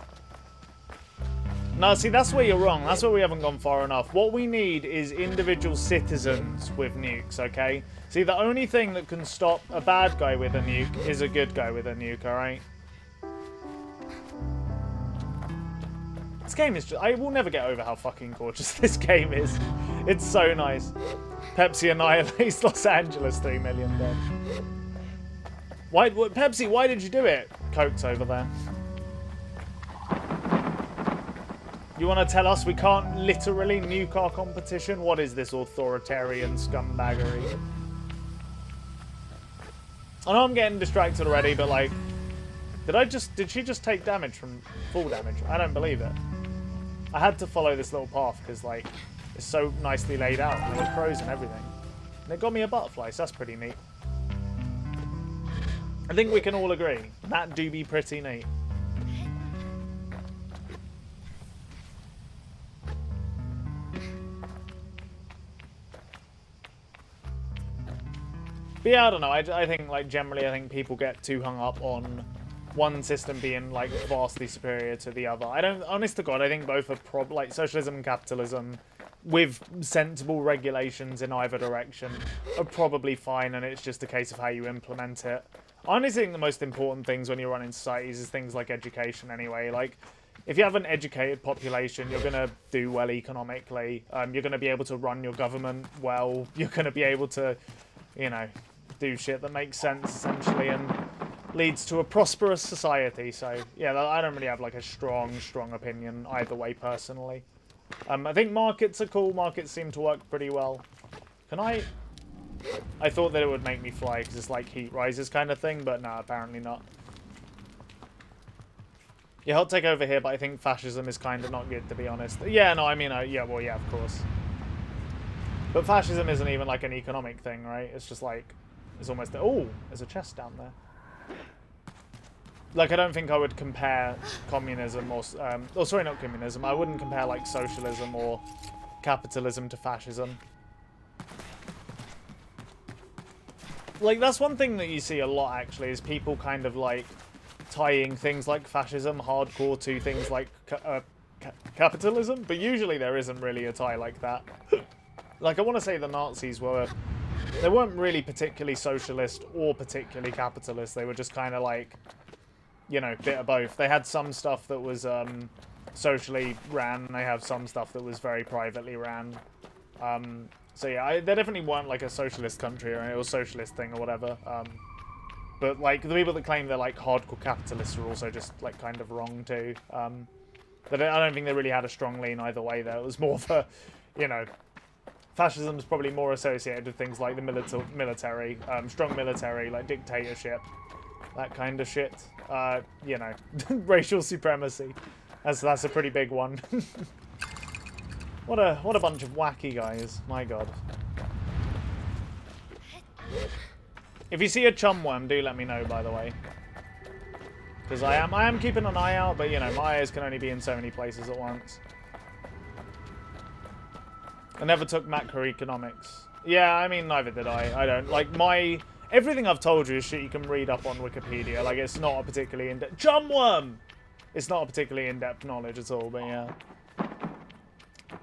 No, see, that's where you're wrong. That's where we haven't gone far enough. What we need is individual citizens with nukes, okay? See, the only thing that can stop a bad guy with a nuke is a good guy with a nuke, alright? This game is just... I will never get over how fucking gorgeous this game is. It's so nice. Pepsi annihilates Los Angeles, 3 million dead. Pepsi, why did you do it? Coke's over there. You want to tell us we can't literally nuke our competition? What is this authoritarian scumbaggery? I know I'm getting distracted already, but like... Did she just take damage from full damage? I don't believe it. I had to follow this little path because, like, it's so nicely laid out. There were crows and everything. And it got me a butterfly, so that's pretty neat. I think we can all agree. That do be pretty neat. But yeah, I don't know. I think, like, generally, I think people get too hung up on one system being like vastly superior to the other. I don't, honest to God, I think both are like socialism and capitalism with sensible regulations in either direction are probably fine, and it's just a case of how you implement it. I honestly think the most important things when you're running societies is things like education anyway. Like, if you have an educated population, you're going to do well economically. You're going to be able to run your government well. You're going to be able to, you know, do shit that makes sense, essentially, and leads to a prosperous society. So yeah, I don't really have like a strong opinion either way personally. I think markets are cool. Markets seem to work pretty well. Can I thought that it would make me fly because it's like heat rises kind of thing, but no, apparently not. Yeah, hot take over here, but I think fascism is kind of not good, to be honest. Yeah, no, I mean, yeah, well, yeah, of course. But fascism isn't even like an economic thing, right? It's just like, it's almost, oh, there's a chest down there. Like, I don't think I would compare communism or sorry, not communism. I wouldn't compare, like, socialism or capitalism to fascism. Like, that's one thing that you see a lot, actually, is people kind of, like, tying things like fascism hardcore to things like capitalism. But usually there isn't really a tie like that. Like, I want to say the Nazis were... They weren't really particularly socialist or particularly capitalist. They were just kind of, like... You know, bit of both. They had some stuff that was socially ran, and they have some stuff that was very privately ran. So yeah, they definitely weren't like a socialist country or a socialist thing or whatever. But like the people that claim they're like hardcore capitalists are also just like kind of wrong too. I don't think they really had a strong lean either way though. It was more of a, you know, fascism's probably more associated with things like the military, strong military, like dictatorship. That kind of shit. You know, racial supremacy. That's a pretty big one. What a bunch of wacky guys. My God. If you see a chumworm, do let me know, by the way. Because I am keeping an eye out, but you know, my eyes can only be in so many places at once. I never took macroeconomics. Yeah, I mean, neither did I. I don't like everything I've told you is shit you can read up on Wikipedia. Like, it's not a particularly in-depth... Chumworm! It's not a particularly in-depth knowledge at all, but yeah.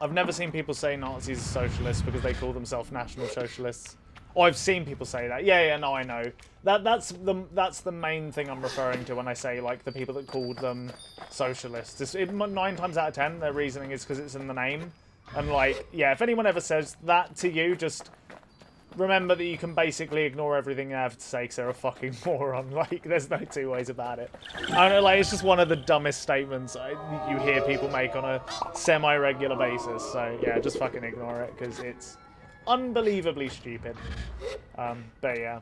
I've never seen people say Nazis are socialists because they call themselves National Socialists. Or I've seen people say that. Yeah, no, I know. That's the main thing I'm referring to when I say, like, the people that called them socialists. 9 times out of 10, their reasoning is because it's in the name. And, like, yeah, if anyone ever says that to you, just remember that you can basically ignore everything they have to say because they're a fucking moron. Like, there's no two ways about it. I don't know, like, it's just one of the dumbest statements you hear people make on a semi-regular basis. So, yeah, just fucking ignore it because it's unbelievably stupid. But, yeah.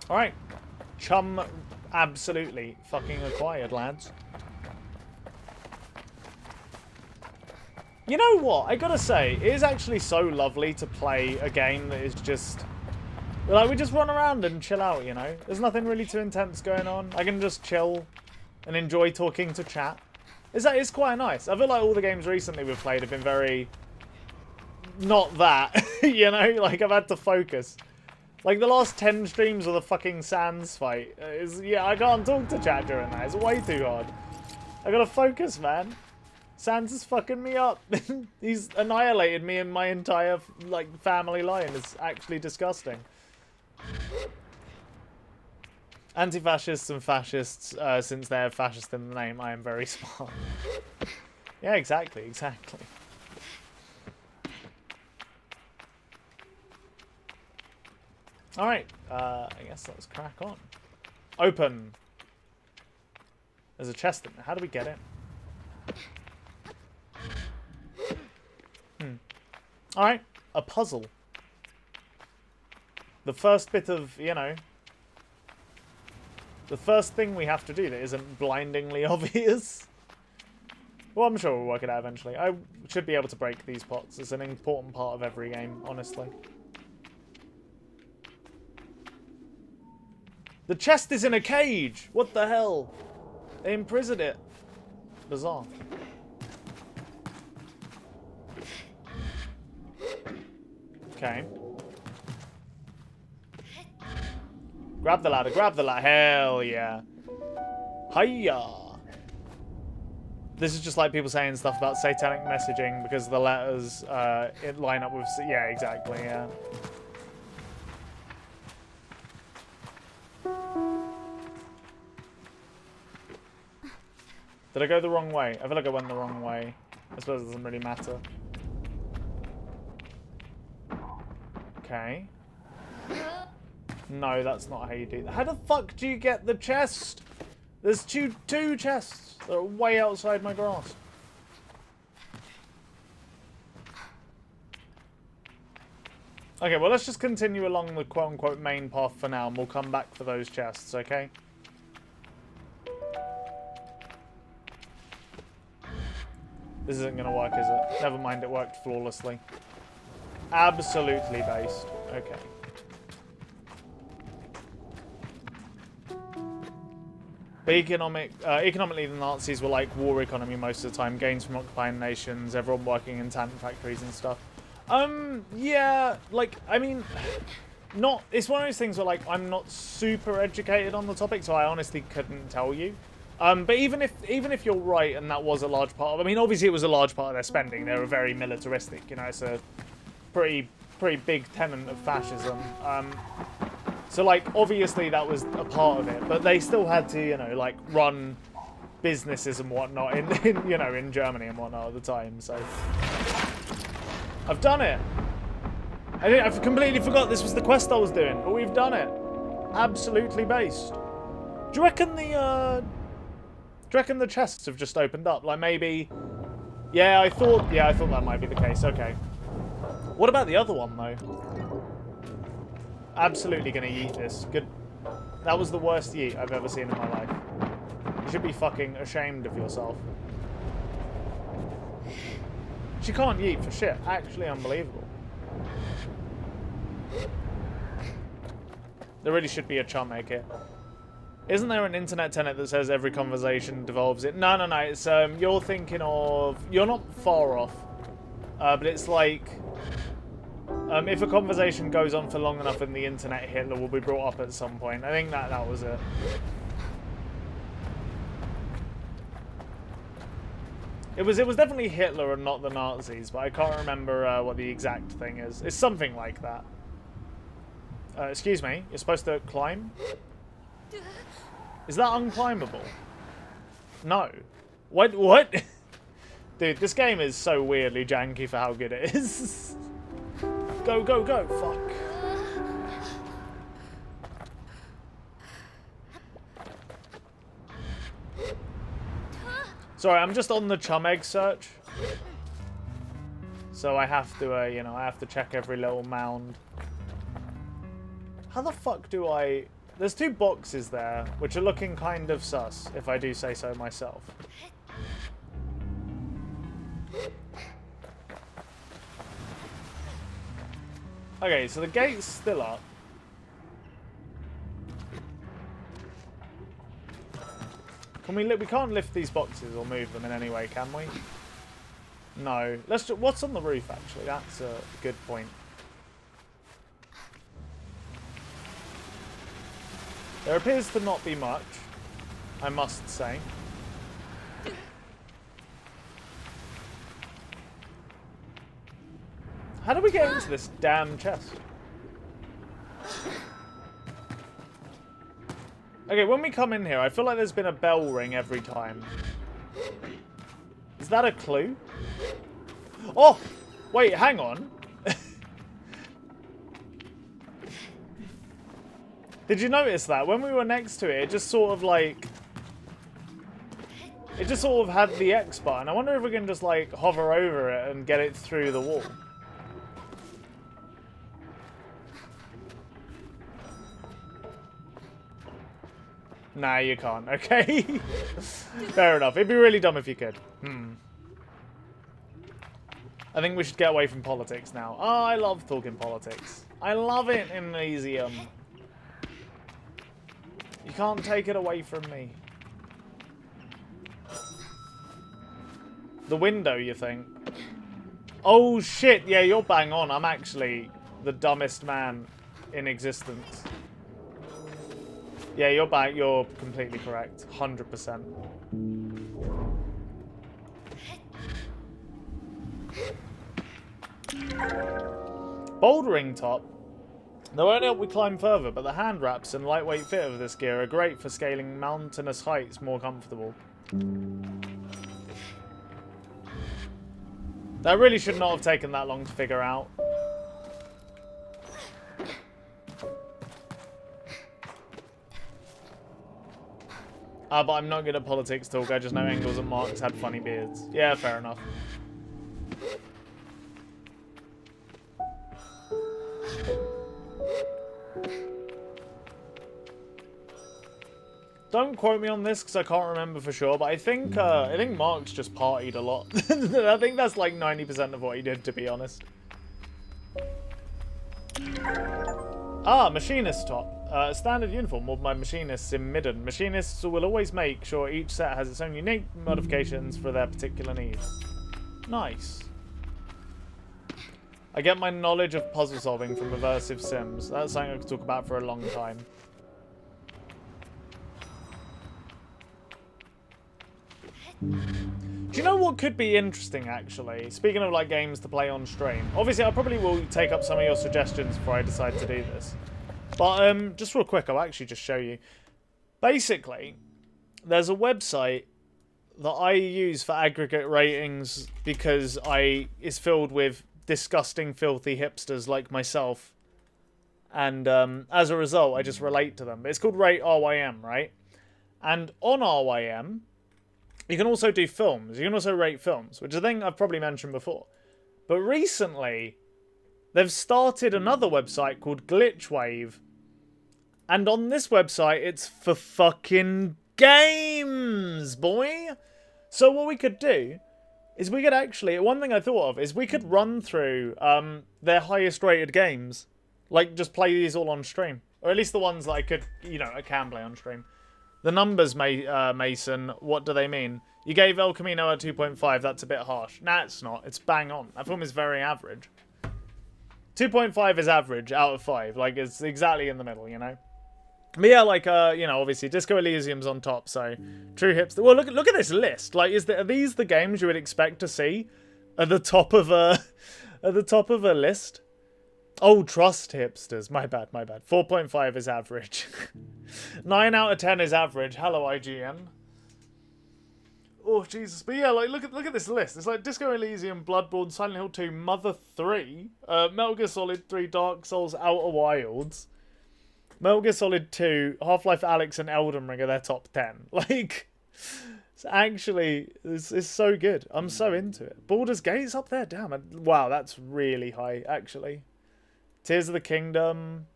Alright. Chum absolutely fucking acquired, lads. You know what? I gotta say, it is actually so lovely to play a game that is just... like, we just run around and chill out, you know? There's nothing really too intense going on. I can just chill and enjoy talking to chat. It's quite nice. I feel like all the games recently we've played have been very... not that, you know? Like, I've had to focus. Like, the last 10 streams of the fucking Sans fight yeah, I can't talk to chat during that. It's way too hard. I gotta focus, man. Sans is fucking me up. He's annihilated me and my entire, like, family line. It's actually disgusting. Anti-fascists and fascists, since they're fascist in the name, I am very smart. Yeah, exactly. Alright, I guess let's crack on. Open. There's a chest in there. How do we get in? Alright, a puzzle. The first bit of, you know... the first thing we have to do that isn't blindingly obvious. Well, I'm sure we'll work it out eventually. I should be able to break these pots. It's an important part of every game, honestly. The chest is in a cage! What the hell? They imprisoned it. Bizarre. Okay. Grab the ladder, grab the ladder. Hell yeah. Hiya! This is just like people saying stuff about satanic messaging because the letters it line up with... yeah, exactly, yeah. Did I go the wrong way? I feel like I went the wrong way. I suppose it doesn't really matter. Okay. No, that's not how you do that. How the fuck do you get the chest? There's two chests that are way outside my grasp. Okay, well, let's just continue along the quote-unquote main path for now, and we'll come back for those chests, okay? This isn't going to work, is it? Never mind, it worked flawlessly. Absolutely based. Okay. But economically, the Nazis were like war economy most of the time. Gains from occupying nations, everyone working in tank factories and stuff. Yeah, like, I mean, it's one of those things where, like, I'm not super educated on the topic, so I honestly couldn't tell you. But even if you're right and that was a large part of... I mean, obviously it was a large part of their spending. They were very militaristic, you know, it's a pretty big tenet of fascism. So, like, obviously that was a part of it, but they still had to, you know, like, run businesses and whatnot in you know, in Germany and whatnot at the time, so... I've done it! I've completely forgot this was the quest I was doing, but we've done it. Absolutely based. Do you reckon the chests have just opened up? Like, maybe... Yeah, I thought that might be the case. Okay. What about the other one, though? Absolutely gonna yeet this. Good. That was the worst yeet I've ever seen in my life. You should be fucking ashamed of yourself. She can't yeet for shit. Actually unbelievable. There really should be a chum make it. Isn't there an internet tenet that says every conversation devolves it? No. It's you're thinking of... You're not far off. But it's like... If a conversation goes on for long enough in the internet, Hitler will be brought up at some point. I think that was it. It was definitely Hitler and not the Nazis, but I can't remember what the exact thing is. It's something like that. Excuse me, you're supposed to climb? Is that unclimbable? No. What? Dude, this game is so weirdly janky for how good it is. Go, go, go. Fuck. Sorry, I'm just on the chum egg search. So I have to, you know, I have to check every little mound. How the fuck do I... There's 2 boxes there, which are looking kind of sus, if I do say so myself. Okay, so the gate's still up. Can we can't lift these boxes or move them in any way, can we? No. Let's just, what's on the roof, actually? That's a good point. There appears to not be much, I must say. How do we get into this damn chest? Okay, when we come in here, I feel like there's been a bell ring every time. Is that a clue? Oh! Wait, hang on. Did you notice that? When we were next to it, it just sort of like... It just sort of had the X button. I wonder if we can just like hover over it and get it through the wall. Nah, you can't. Okay. Fair enough. It'd be really dumb if you could. I think we should get away from politics now. Oh, I love talking politics. I love it in Elysium. You can't take it away from me. The window, you think? Oh, shit. Yeah, you're bang on. I'm actually the dumbest man in existence. Yeah, you're completely correct. 100%. Bouldering top. They won't help we climb further, but the hand wraps and lightweight fit of this gear are great for scaling mountainous heights more comfortable. That really should not have taken that long to figure out. But I'm not good at politics talk, I just know Engels and Marx had funny beards. Yeah, fair enough. Don't quote me on this because I can't remember for sure, but I think Marx just partied a lot. I think that's like 90% of what he did, to be honest. Ah, machinist top. Standard uniform worn by machinists in Midden. Machinists will always make sure each set has its own unique modifications for their particular needs. Nice. I get my knowledge of puzzle solving from immersive sims. That's something I could talk about for a long time. Do you know what could be interesting, actually? Speaking of like games to play on stream. Obviously, I probably will take up some of your suggestions before I decide to do this. But just real quick, I'll actually just show you. Basically, there's a website that I use for aggregate ratings because it's filled with disgusting, filthy hipsters like myself. And as a result, I just relate to them. It's called Rate RYM, right? And on RYM, you can also do films. You can also rate films, which is a thing I've probably mentioned before. But recently, they've started another website called Glitchwave. And on this website, it's for fucking games, boy. So what we could do is we could actually... One thing I thought of is we could run through their highest rated games. Like, just play these all on stream. Or at least the ones that I could, I can play on stream. The numbers, Mason, what do they mean? You gave El Camino a 2.5. That's a bit harsh. Nah, it's not. It's bang on. That film is very average. 2.5 is average out of 5. Like, it's exactly in the middle, you know? But yeah, like, you know, obviously Disco Elysium's on top, so true hipster. Well, look at this list. Like, are these the games you would expect to see at the top of a list? Oh, trust hipsters. My bad. 4.5 is average. 9 out of 10 is average. Hello, IGN. Oh, Jesus. But yeah, like, look at this list. It's like Disco Elysium, Bloodborne, Silent Hill 2, Mother 3, Metal Gear Solid 3, Dark Souls, Outer Wilds, Metal Gear Solid 2, Half-Life Alyx, and Elden Ring are their top 10. Like, it's actually, it's so good. I'm so into it. Baldur's Gate's up there. Damn. Wow, that's really high, actually. Tears of the Kingdom.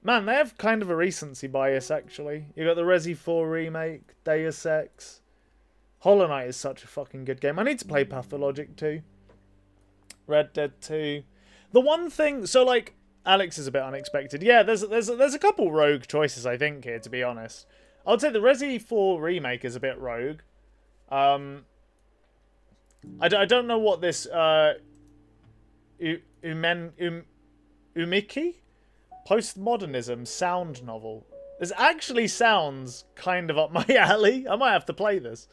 Man, they have kind of a recency bias, actually. You got the Resi 4 remake, Deus Ex. Hollow Knight is such a fucking good game. I need to play Pathologic 2. Red Dead 2. The one thing... So, like, Alex is a bit unexpected. Yeah, there's a couple rogue choices, I think, here, to be honest. I would say the Resi 4 remake is a bit rogue. I don't know what this... Umiki? Postmodernism sound novel. This actually sounds kind of up my alley. I might have to play this.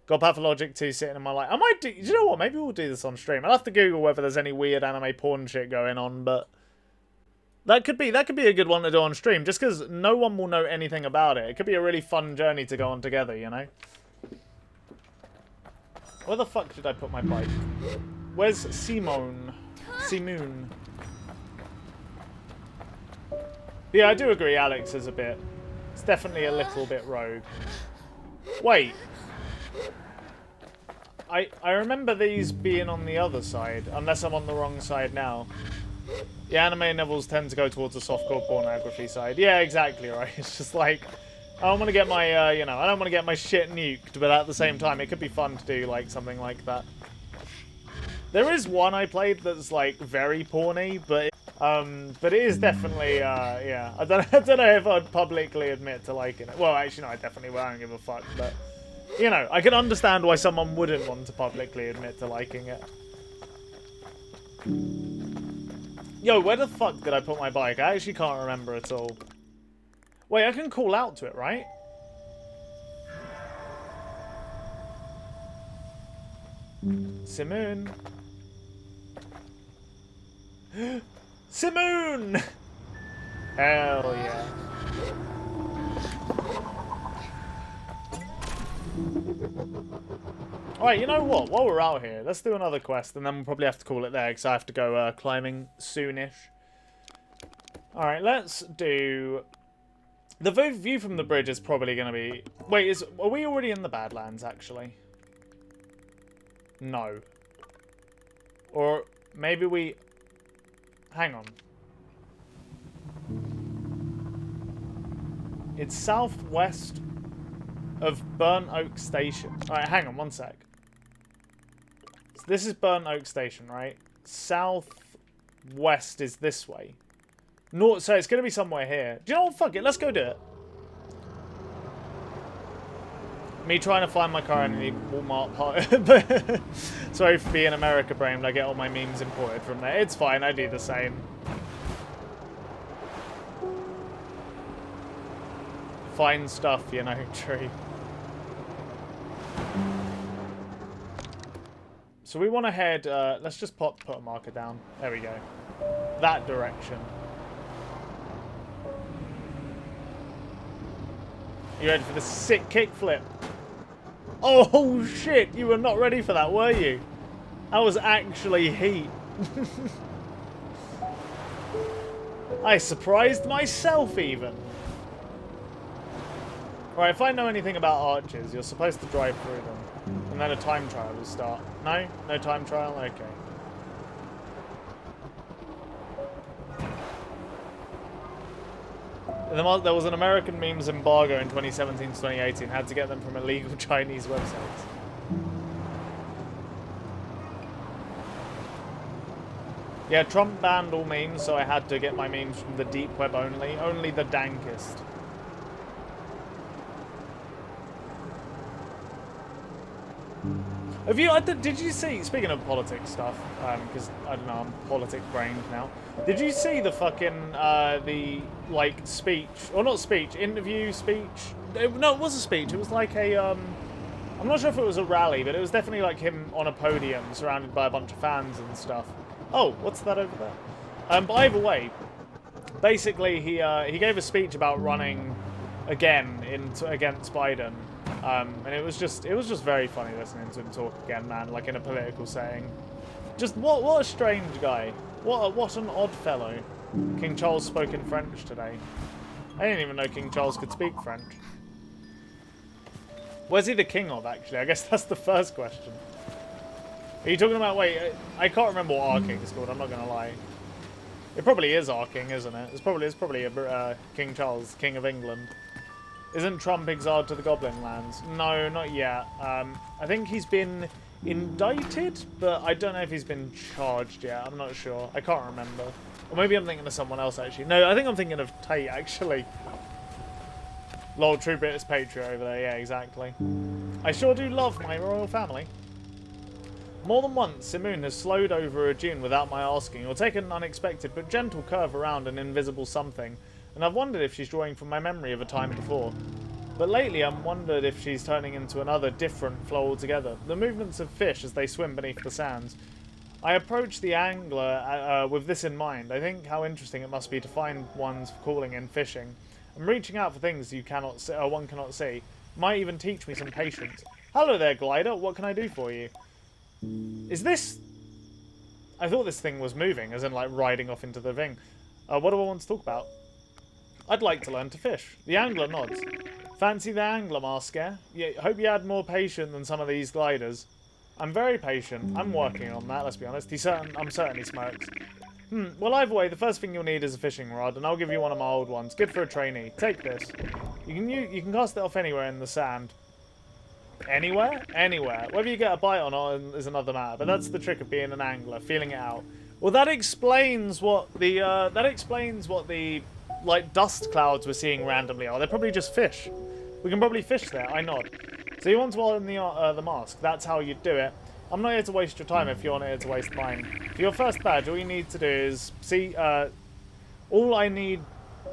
Got Pathologic 2 sitting in my life. I might do... You know what? Maybe we'll do this on stream. I'll have to Google whether there's any weird anime porn shit going on, but... That could be a good one to do on stream, just because no one will know anything about it. It could be a really fun journey to go on together, you know? Where the fuck did I put my bike? Where's Simone? Simoon. Yeah, I do agree Alex is a bit... It's definitely a little bit rogue. Wait. I remember these being on the other side, unless I'm on the wrong side now. Yeah, anime novels tend to go towards the softcore pornography side. Yeah, exactly right. It's just like, I don't want to get my, you know, I don't want to get my shit nuked, but at the same time, it could be fun to do, like, something like that. There is one I played that's, like, very porny, but it is definitely, yeah. I don't know if I'd publicly admit to liking it. Well, actually, no, I definitely won't give a fuck, but, you know, I can understand why someone wouldn't want to publicly admit to liking it. Yo, where the fuck did I put my bike? I actually can't remember at all. Wait, I can call out to it, right? Simoon. Simoon! Hell yeah. Alright, you know what? While we're out here, let's do another quest, and then we'll probably have to call it there, because I have to go climbing soonish. Alright, let's do... The view from the bridge is probably going to be... Wait, are we already in the Badlands, actually? No. Or maybe we... Hang on. It's southwest of Burnt Oak Station. Alright, hang on one sec. So this is Burnt Oak Station, right? Southwest is this way. North, so it's going to be somewhere here. Do you know what? Fuck it, let's go do it. Me trying to find my car in the Walmart part. Sorry for being America brained. I get all my memes imported from there. It's fine, I do the same. Find stuff, you know, true. So we want to head, let's just put a marker down. There we go. That direction. You ready for the sick kickflip? Oh shit, you were not ready for that, were you? That was actually heat. I surprised myself even. Right, if I know anything about archers, you're supposed to drive through them. And then a time trial will start. No? No time trial? Okay. There was an American memes embargo in 2017 to 2018. Had to get them from illegal Chinese websites. Yeah, Trump banned all memes, so I had to get my memes from the deep web only. Only the dankest. Have you? Did you see? Speaking of politics stuff, because I don't know, I'm politic brained now. Did you see the fucking the like speech or not speech? Interview speech? No, it was a speech. It was like a I'm not sure if it was a rally, but it was definitely like him on a podium, surrounded by a bunch of fans and stuff. Oh, what's that over there? But either way, basically he gave a speech about running again against Biden. And it was just very funny listening to him talk again, man, like in a political setting. Just what a strange guy. What an odd fellow. King Charles spoke in French today. I didn't even know King Charles could speak French. Where's he the king of, actually? I guess that's the first question. Are you talking about, wait, I can't remember what our king is called, I'm not going to lie. It probably is our king, isn't it? It's probably a King Charles, King of England. Isn't Trump exiled to the Goblin Lands? No, not yet. I think he's been indicted, but I don't know if he's been charged yet. I'm not sure. I can't remember. Or maybe I'm thinking of someone else, actually. No, I think I'm thinking of Tate, actually. Lol, true British patriot over there. Yeah, exactly. I sure do love my royal family. More than once, Simoon has slowed over a dune without my asking, or taken an unexpected but gentle curve around an invisible something, and I've wondered if she's drawing from my memory of a time before. But lately I've wondered if she's turning into another different flow altogether. The movements of fish as they swim beneath the sands. I approach the angler with this in mind. I think how interesting it must be to find one's calling in fishing. And reaching out for things you cannot see, or one cannot see. Might even teach me some patience. Hello there, glider. What can I do for you? Is this... I thought this thing was moving, as in like riding off into the thing. What do I want to talk about? I'd like to learn to fish. The angler nods. Fancy the angler, Masker? Yeah, hope you had more patience than some of these gliders. I'm very patient. I'm working on that, let's be honest. I'm certain he smokes. Well, either way, the first thing you'll need is a fishing rod, and I'll give you one of my old ones. Good for a trainee. Take this. You can cast it off anywhere in the sand. Anywhere? Anywhere. Whether you get a bite or not is another matter, but that's the trick of being an angler, feeling it out. Well, that explains what the like dust clouds we're seeing randomly are. They're probably just fish. We can probably fish there. I nod. So you want to own the mask. That's how you do it. I'm not here to waste your time if you're not here to waste mine. For your first badge, all you need to do is see. All I need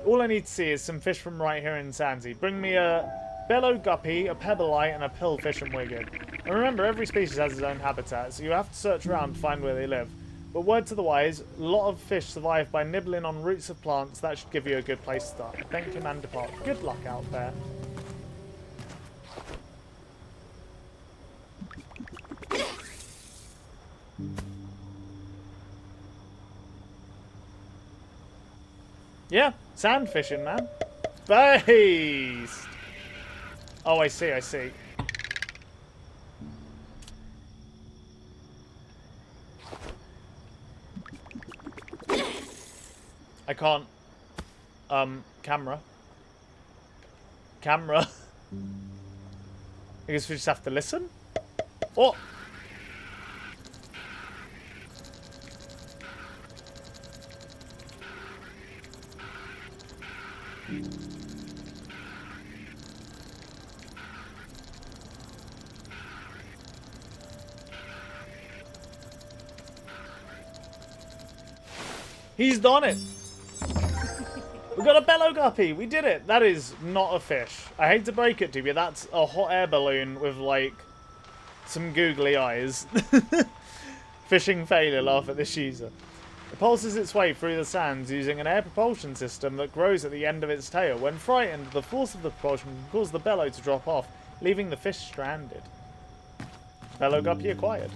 to see is some fish from right here in Sandsea. Bring me a bellow guppy, a pebbleite, and a pillfish, and we're good. And remember, every species has its own habitat, so you have to search around to find where they live. But word to the wise, a lot of fish survive by nibbling on roots of plants. That should give you a good place to start. Thank you, man. Depart. Good luck out there. Yeah, sand fishing, man. Based. Oh, I see, I see. I can't. Camera. Camera. I guess we just have to listen? Oh! He's done it! We got a bellow guppy! We did it! That is not a fish. I hate to break it to you, that's a hot air balloon with, like, some googly eyes. Fishing failure, laugh at this user. It pulses its way through the sands using an air propulsion system that grows at the end of its tail. When frightened, the force of the propulsion can cause the bellow to drop off, leaving the fish stranded. Bellow guppy acquired.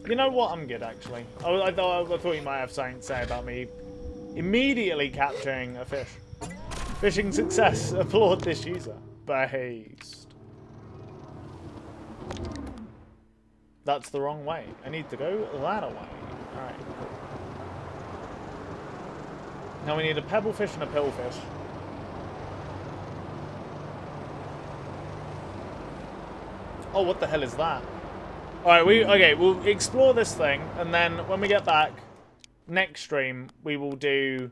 You know what? I'm good, actually. I thought you might have something to say about me immediately capturing a fish. Fishing success. Applaud this user. Based. That's the wrong way. I need to go that way. Alright. Now we need a pebblefish and a pillfish. Oh, what the hell is that? Alright, we'll explore this thing, and then when we get back, next stream, we will do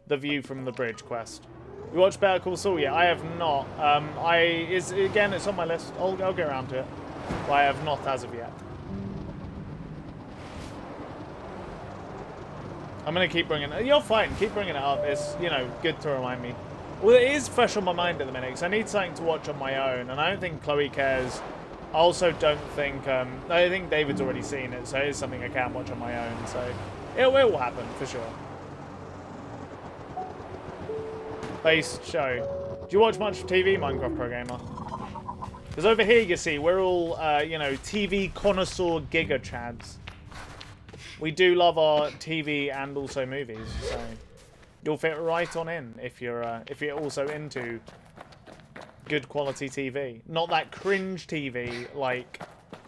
the view from the bridge quest. You watch Better Call Saul? Yeah, I have not. Again, it's on my list. I'll get around to it. But I have not as of yet. I'm going to keep bringing it. You're fine. Keep bringing it up. It's, you know, good to remind me. Well, it is fresh on my mind at the minute because I need something to watch on my own. And I don't think Chloe cares. I also don't think... I think David's already seen it. So it is something I can watch on my own. So it will happen for sure. Based show. Do you watch much TV, Minecraft Pro Gamer? Because over here, you see, we're all, you know, TV connoisseur giga chads. We do love our TV and also movies, so you'll fit right on in if you're also into good quality TV. Not that cringe TV, like,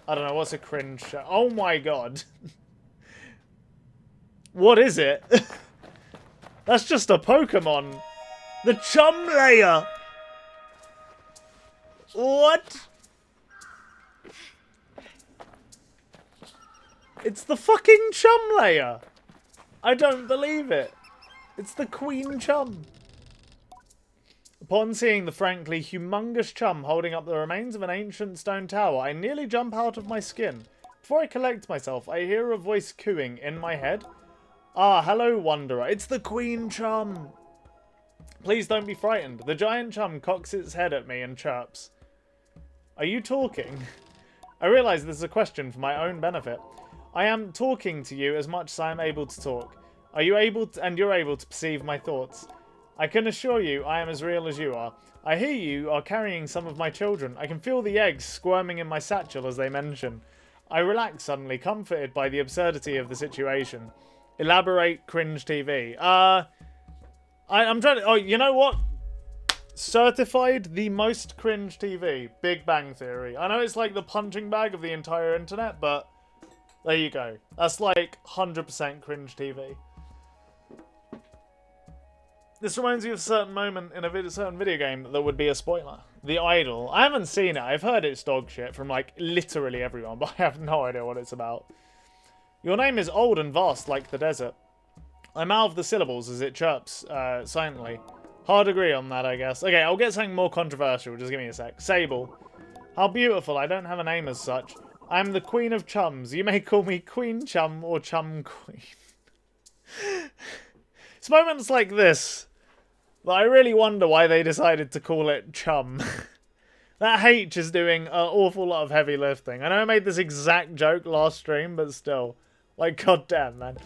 I don't know, what's a cringe show? Oh my god. What is it? That's just a Pokemon. The Chum Layer! What? It's the fucking Chum Layer! I don't believe it. It's the Queen Chum. Upon seeing the frankly humongous Chum holding up the remains of an ancient stone tower, I nearly jump out of my skin. Before I collect myself, I hear a voice cooing in my head. Ah, hello, Wanderer. It's the Queen Chum. Please don't be frightened. The giant chum cocks its head at me and chirps. Are you talking? I realise this is a question for my own benefit. I am talking to you as much as I am able to talk. Are you able to, and you're able to perceive my thoughts? I can assure you I am as real as you are. I hear you are carrying some of my children. I can feel the eggs squirming in my satchel as they mention. I relax suddenly, comforted by the absurdity of the situation. Elaborate cringe TV. I'm trying to... Oh, you know what? Certified the most cringe TV. Big Bang Theory. I know it's like the punching bag of the entire internet, but there you go. That's like 100% cringe TV. This reminds me of a certain moment in a certain video game that would be a spoiler. The Idol. I haven't seen it. I've heard it's dog shit from like literally everyone, but I have no idea what it's about. Your name is old and vast like the desert. I mouth the syllables as it chirps silently. Hard agree on that, I guess. Okay, I'll get something more controversial. Just give me a sec. Sable. How beautiful. I don't have a name as such. I am the Queen of Chums. You may call me Queen Chum or Chum Queen. It's moments like this that I really wonder why they decided to call it Chum. That H is doing an awful lot of heavy lifting. I know I made this exact joke last stream, but still. Like, goddamn, man.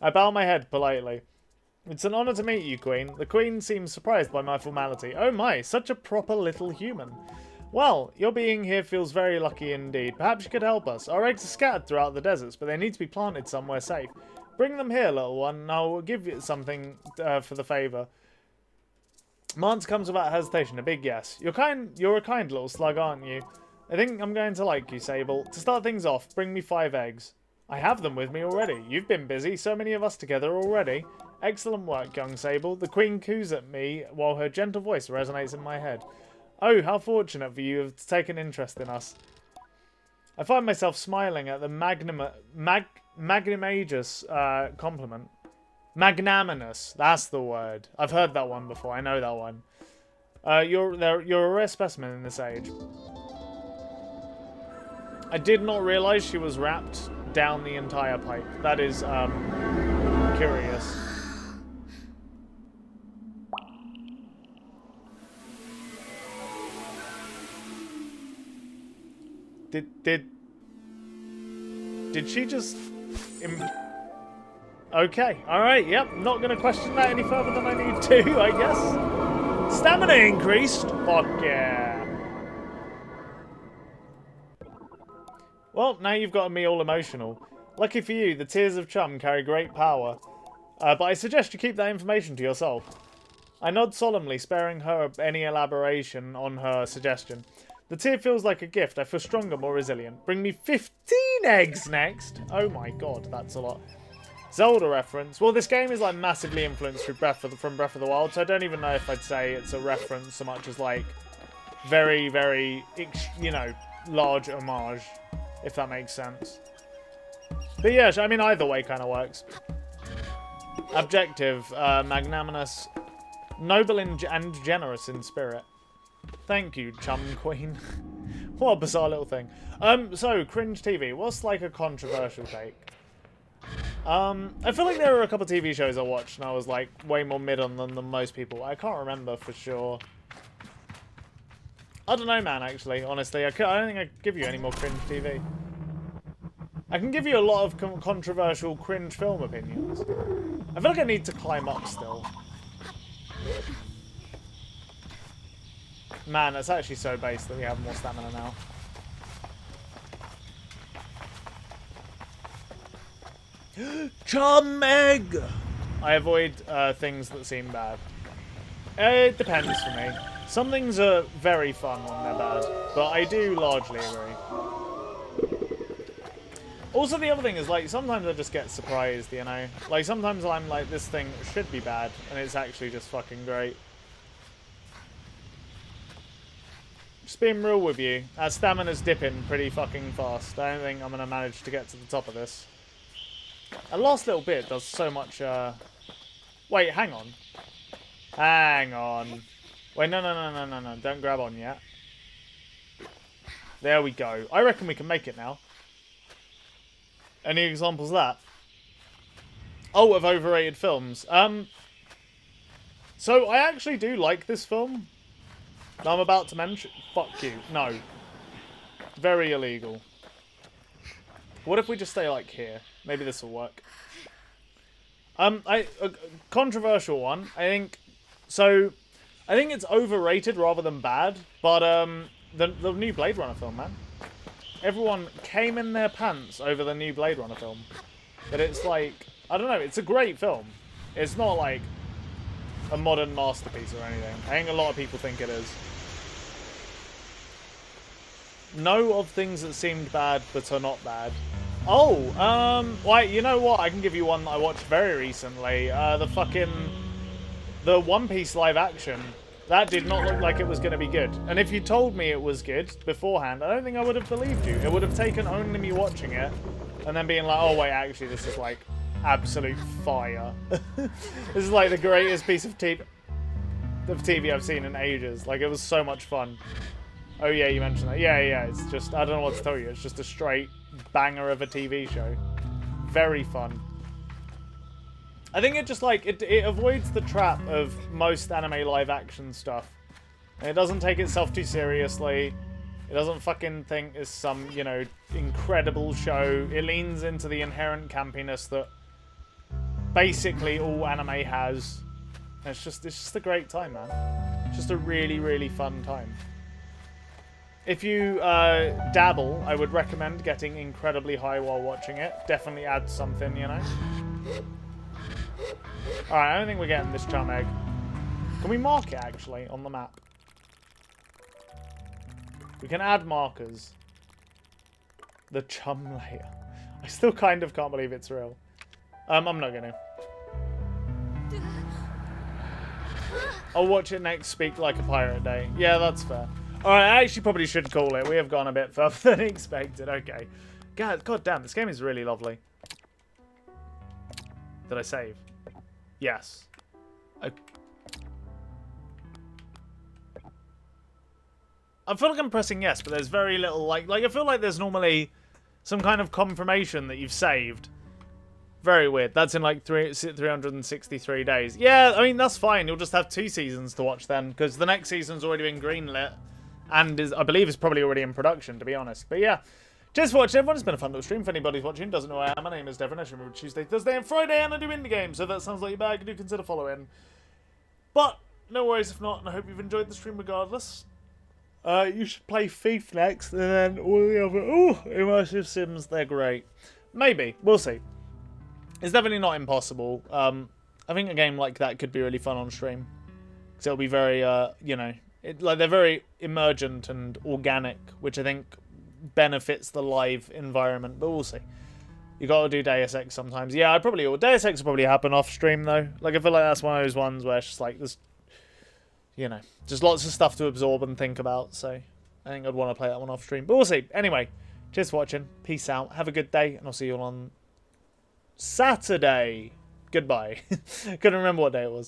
I bow my head politely. It's an honor to meet you, Queen. The Queen seems surprised by my formality. Oh my, such a proper little human. Well, your being here feels very lucky indeed. Perhaps you could help us. Our eggs are scattered throughout the deserts, but they need to be planted somewhere safe. Bring them here, little one, and I'll give you something for the favour. Mance comes without hesitation, a big yes. You're a kind little slug, aren't you? I think I'm going to like you, Sable. To start things off, bring me 5 eggs. I have them with me already. You've been busy, so many of us together already. Excellent work, young Sable. The Queen coos at me while her gentle voice resonates in my head. Oh, how fortunate for you to take an interest in us. I find myself smiling at the magnanimous compliment. Magnanimous, that's the word. I've heard that one before, I know that one. You're a rare specimen in this age. I did not realise she was wrapped down the entire pipe. That is, curious. Did she just... Okay, alright, yep. Not gonna question that any further than I need to, I guess. Stamina increased? Fuck yeah. Well, now you've got me all emotional. Lucky for you, the tears of Chum carry great power. But I suggest you keep that information to yourself. I nod solemnly, sparing her any elaboration on her suggestion. The tear feels like a gift. I feel stronger, more resilient. Bring me 15 eggs next. Oh my god, that's a lot. Zelda reference. Well, this game is like massively influenced from Breath of the Wild, so I don't even know if I'd say it's a reference so much as like very, very, you know, large homage, if that makes sense. But yeah, I mean, either way kind of works. Objective, magnanimous. Noble and generous in spirit. Thank you, Chum Queen. What a bizarre little thing. So, cringe TV. What's like a controversial take? I feel like there were a couple of TV shows I watched and I was like way more mid on them than most people. I can't remember for sure. I don't know, man, actually, honestly. I don't think I can give you any more cringe TV. I can give you a lot of controversial cringe film opinions. I feel like I need to climb up still. Man, it's actually so base that we have more stamina now. Chum egg! I avoid things that seem bad. It depends for me. Some things are very fun when they're bad, but I do largely agree. Also, the other thing is, like, sometimes I just get surprised, you know? Like, sometimes I'm like, this thing should be bad, and it's actually just fucking great. Just being real with you, that stamina's dipping pretty fucking fast. I don't think I'm gonna manage to get to the top of this. That last little bit does so much, Wait, hang on. Hang on. Wait, no. Don't grab on yet. There we go. I reckon we can make it now. Any examples of that? Oh, of overrated films. So I actually do like this film that I'm about to mention. Fuck you. No. Very illegal. What if we just stay like here? Maybe this will work. A controversial one. I think it's overrated rather than bad. But the new Blade Runner film, man. Everyone came in their pants over the new Blade Runner film. But it's like, I don't know, it's a great film. It's not like a modern masterpiece or anything. I think a lot of people think it is. Know of things that seemed bad but are not bad. Oh, wait, you know what? I can give you one that I watched very recently. The One Piece live action. That did not look like it was going to be good. And if you told me it was good beforehand, I don't think I would have believed you. It would have taken only me watching it and then being like, oh wait, actually this is like absolute fire. This is like the greatest piece of TV I've seen in ages. Like, it was so much fun. Oh yeah, you mentioned that. Yeah, it's just, I don't know what to tell you. It's just a straight banger of a TV show. Very fun. I think it just, like, it avoids the trap of most anime live action stuff. And it doesn't take itself too seriously. It doesn't fucking think it's some, you know, incredible show. It leans into the inherent campiness that basically all anime has. And it's just a great time, man. It's just a really, really fun time. If you dabble, I would recommend getting incredibly high while watching it. Definitely adds something, you know? Alright, I don't think we're getting this chum egg. Can we mark it, actually, on the map? We can add markers. The chum layer. I still kind of can't believe it's real. I'm not gonna. I'll watch it next Speak Like a Pirate Day. Yeah, that's fair. Alright, I actually probably should call it. We have gone a bit further than expected. Okay. God damn, this game is really lovely. Did I save? Yes. I feel like I'm pressing yes, but there's very little, like I feel like there's normally some kind of confirmation that you've saved. Very weird. That's in like 363 days. Yeah, I mean, that's fine. You'll just have 2 seasons to watch then, because the next season's already been greenlit and I believe is probably already in production, to be honest. But yeah. Cheers for watching, everyone. It's been a fun little stream. If anybody's watching doesn't know who I am, my name is Devon. I stream every Tuesday, Thursday, and Friday, and I do indie games. So if that sounds like your bag, do consider following. But no worries if not, and I hope you've enjoyed the stream regardless. You should play Thief next, and then all the other immersive sims. They're great. Maybe we'll see. It's definitely not impossible. I think a game like that could be really fun on stream, because it'll be very, you know, they're very emergent and organic, which I think benefits the live environment, but we'll see. You gotta do Deus Ex sometimes. Yeah, I probably will. Deus Ex will probably happen off stream though. Like, I feel like that's one of those ones where it's just like there's, you know, just lots of stuff to absorb and think about. So I think I'd want to play that one off stream, but we'll see. Anyway, cheers for watching. Peace out. Have a good day, and I'll see you all on Saturday. Goodbye. Couldn't remember what day it was.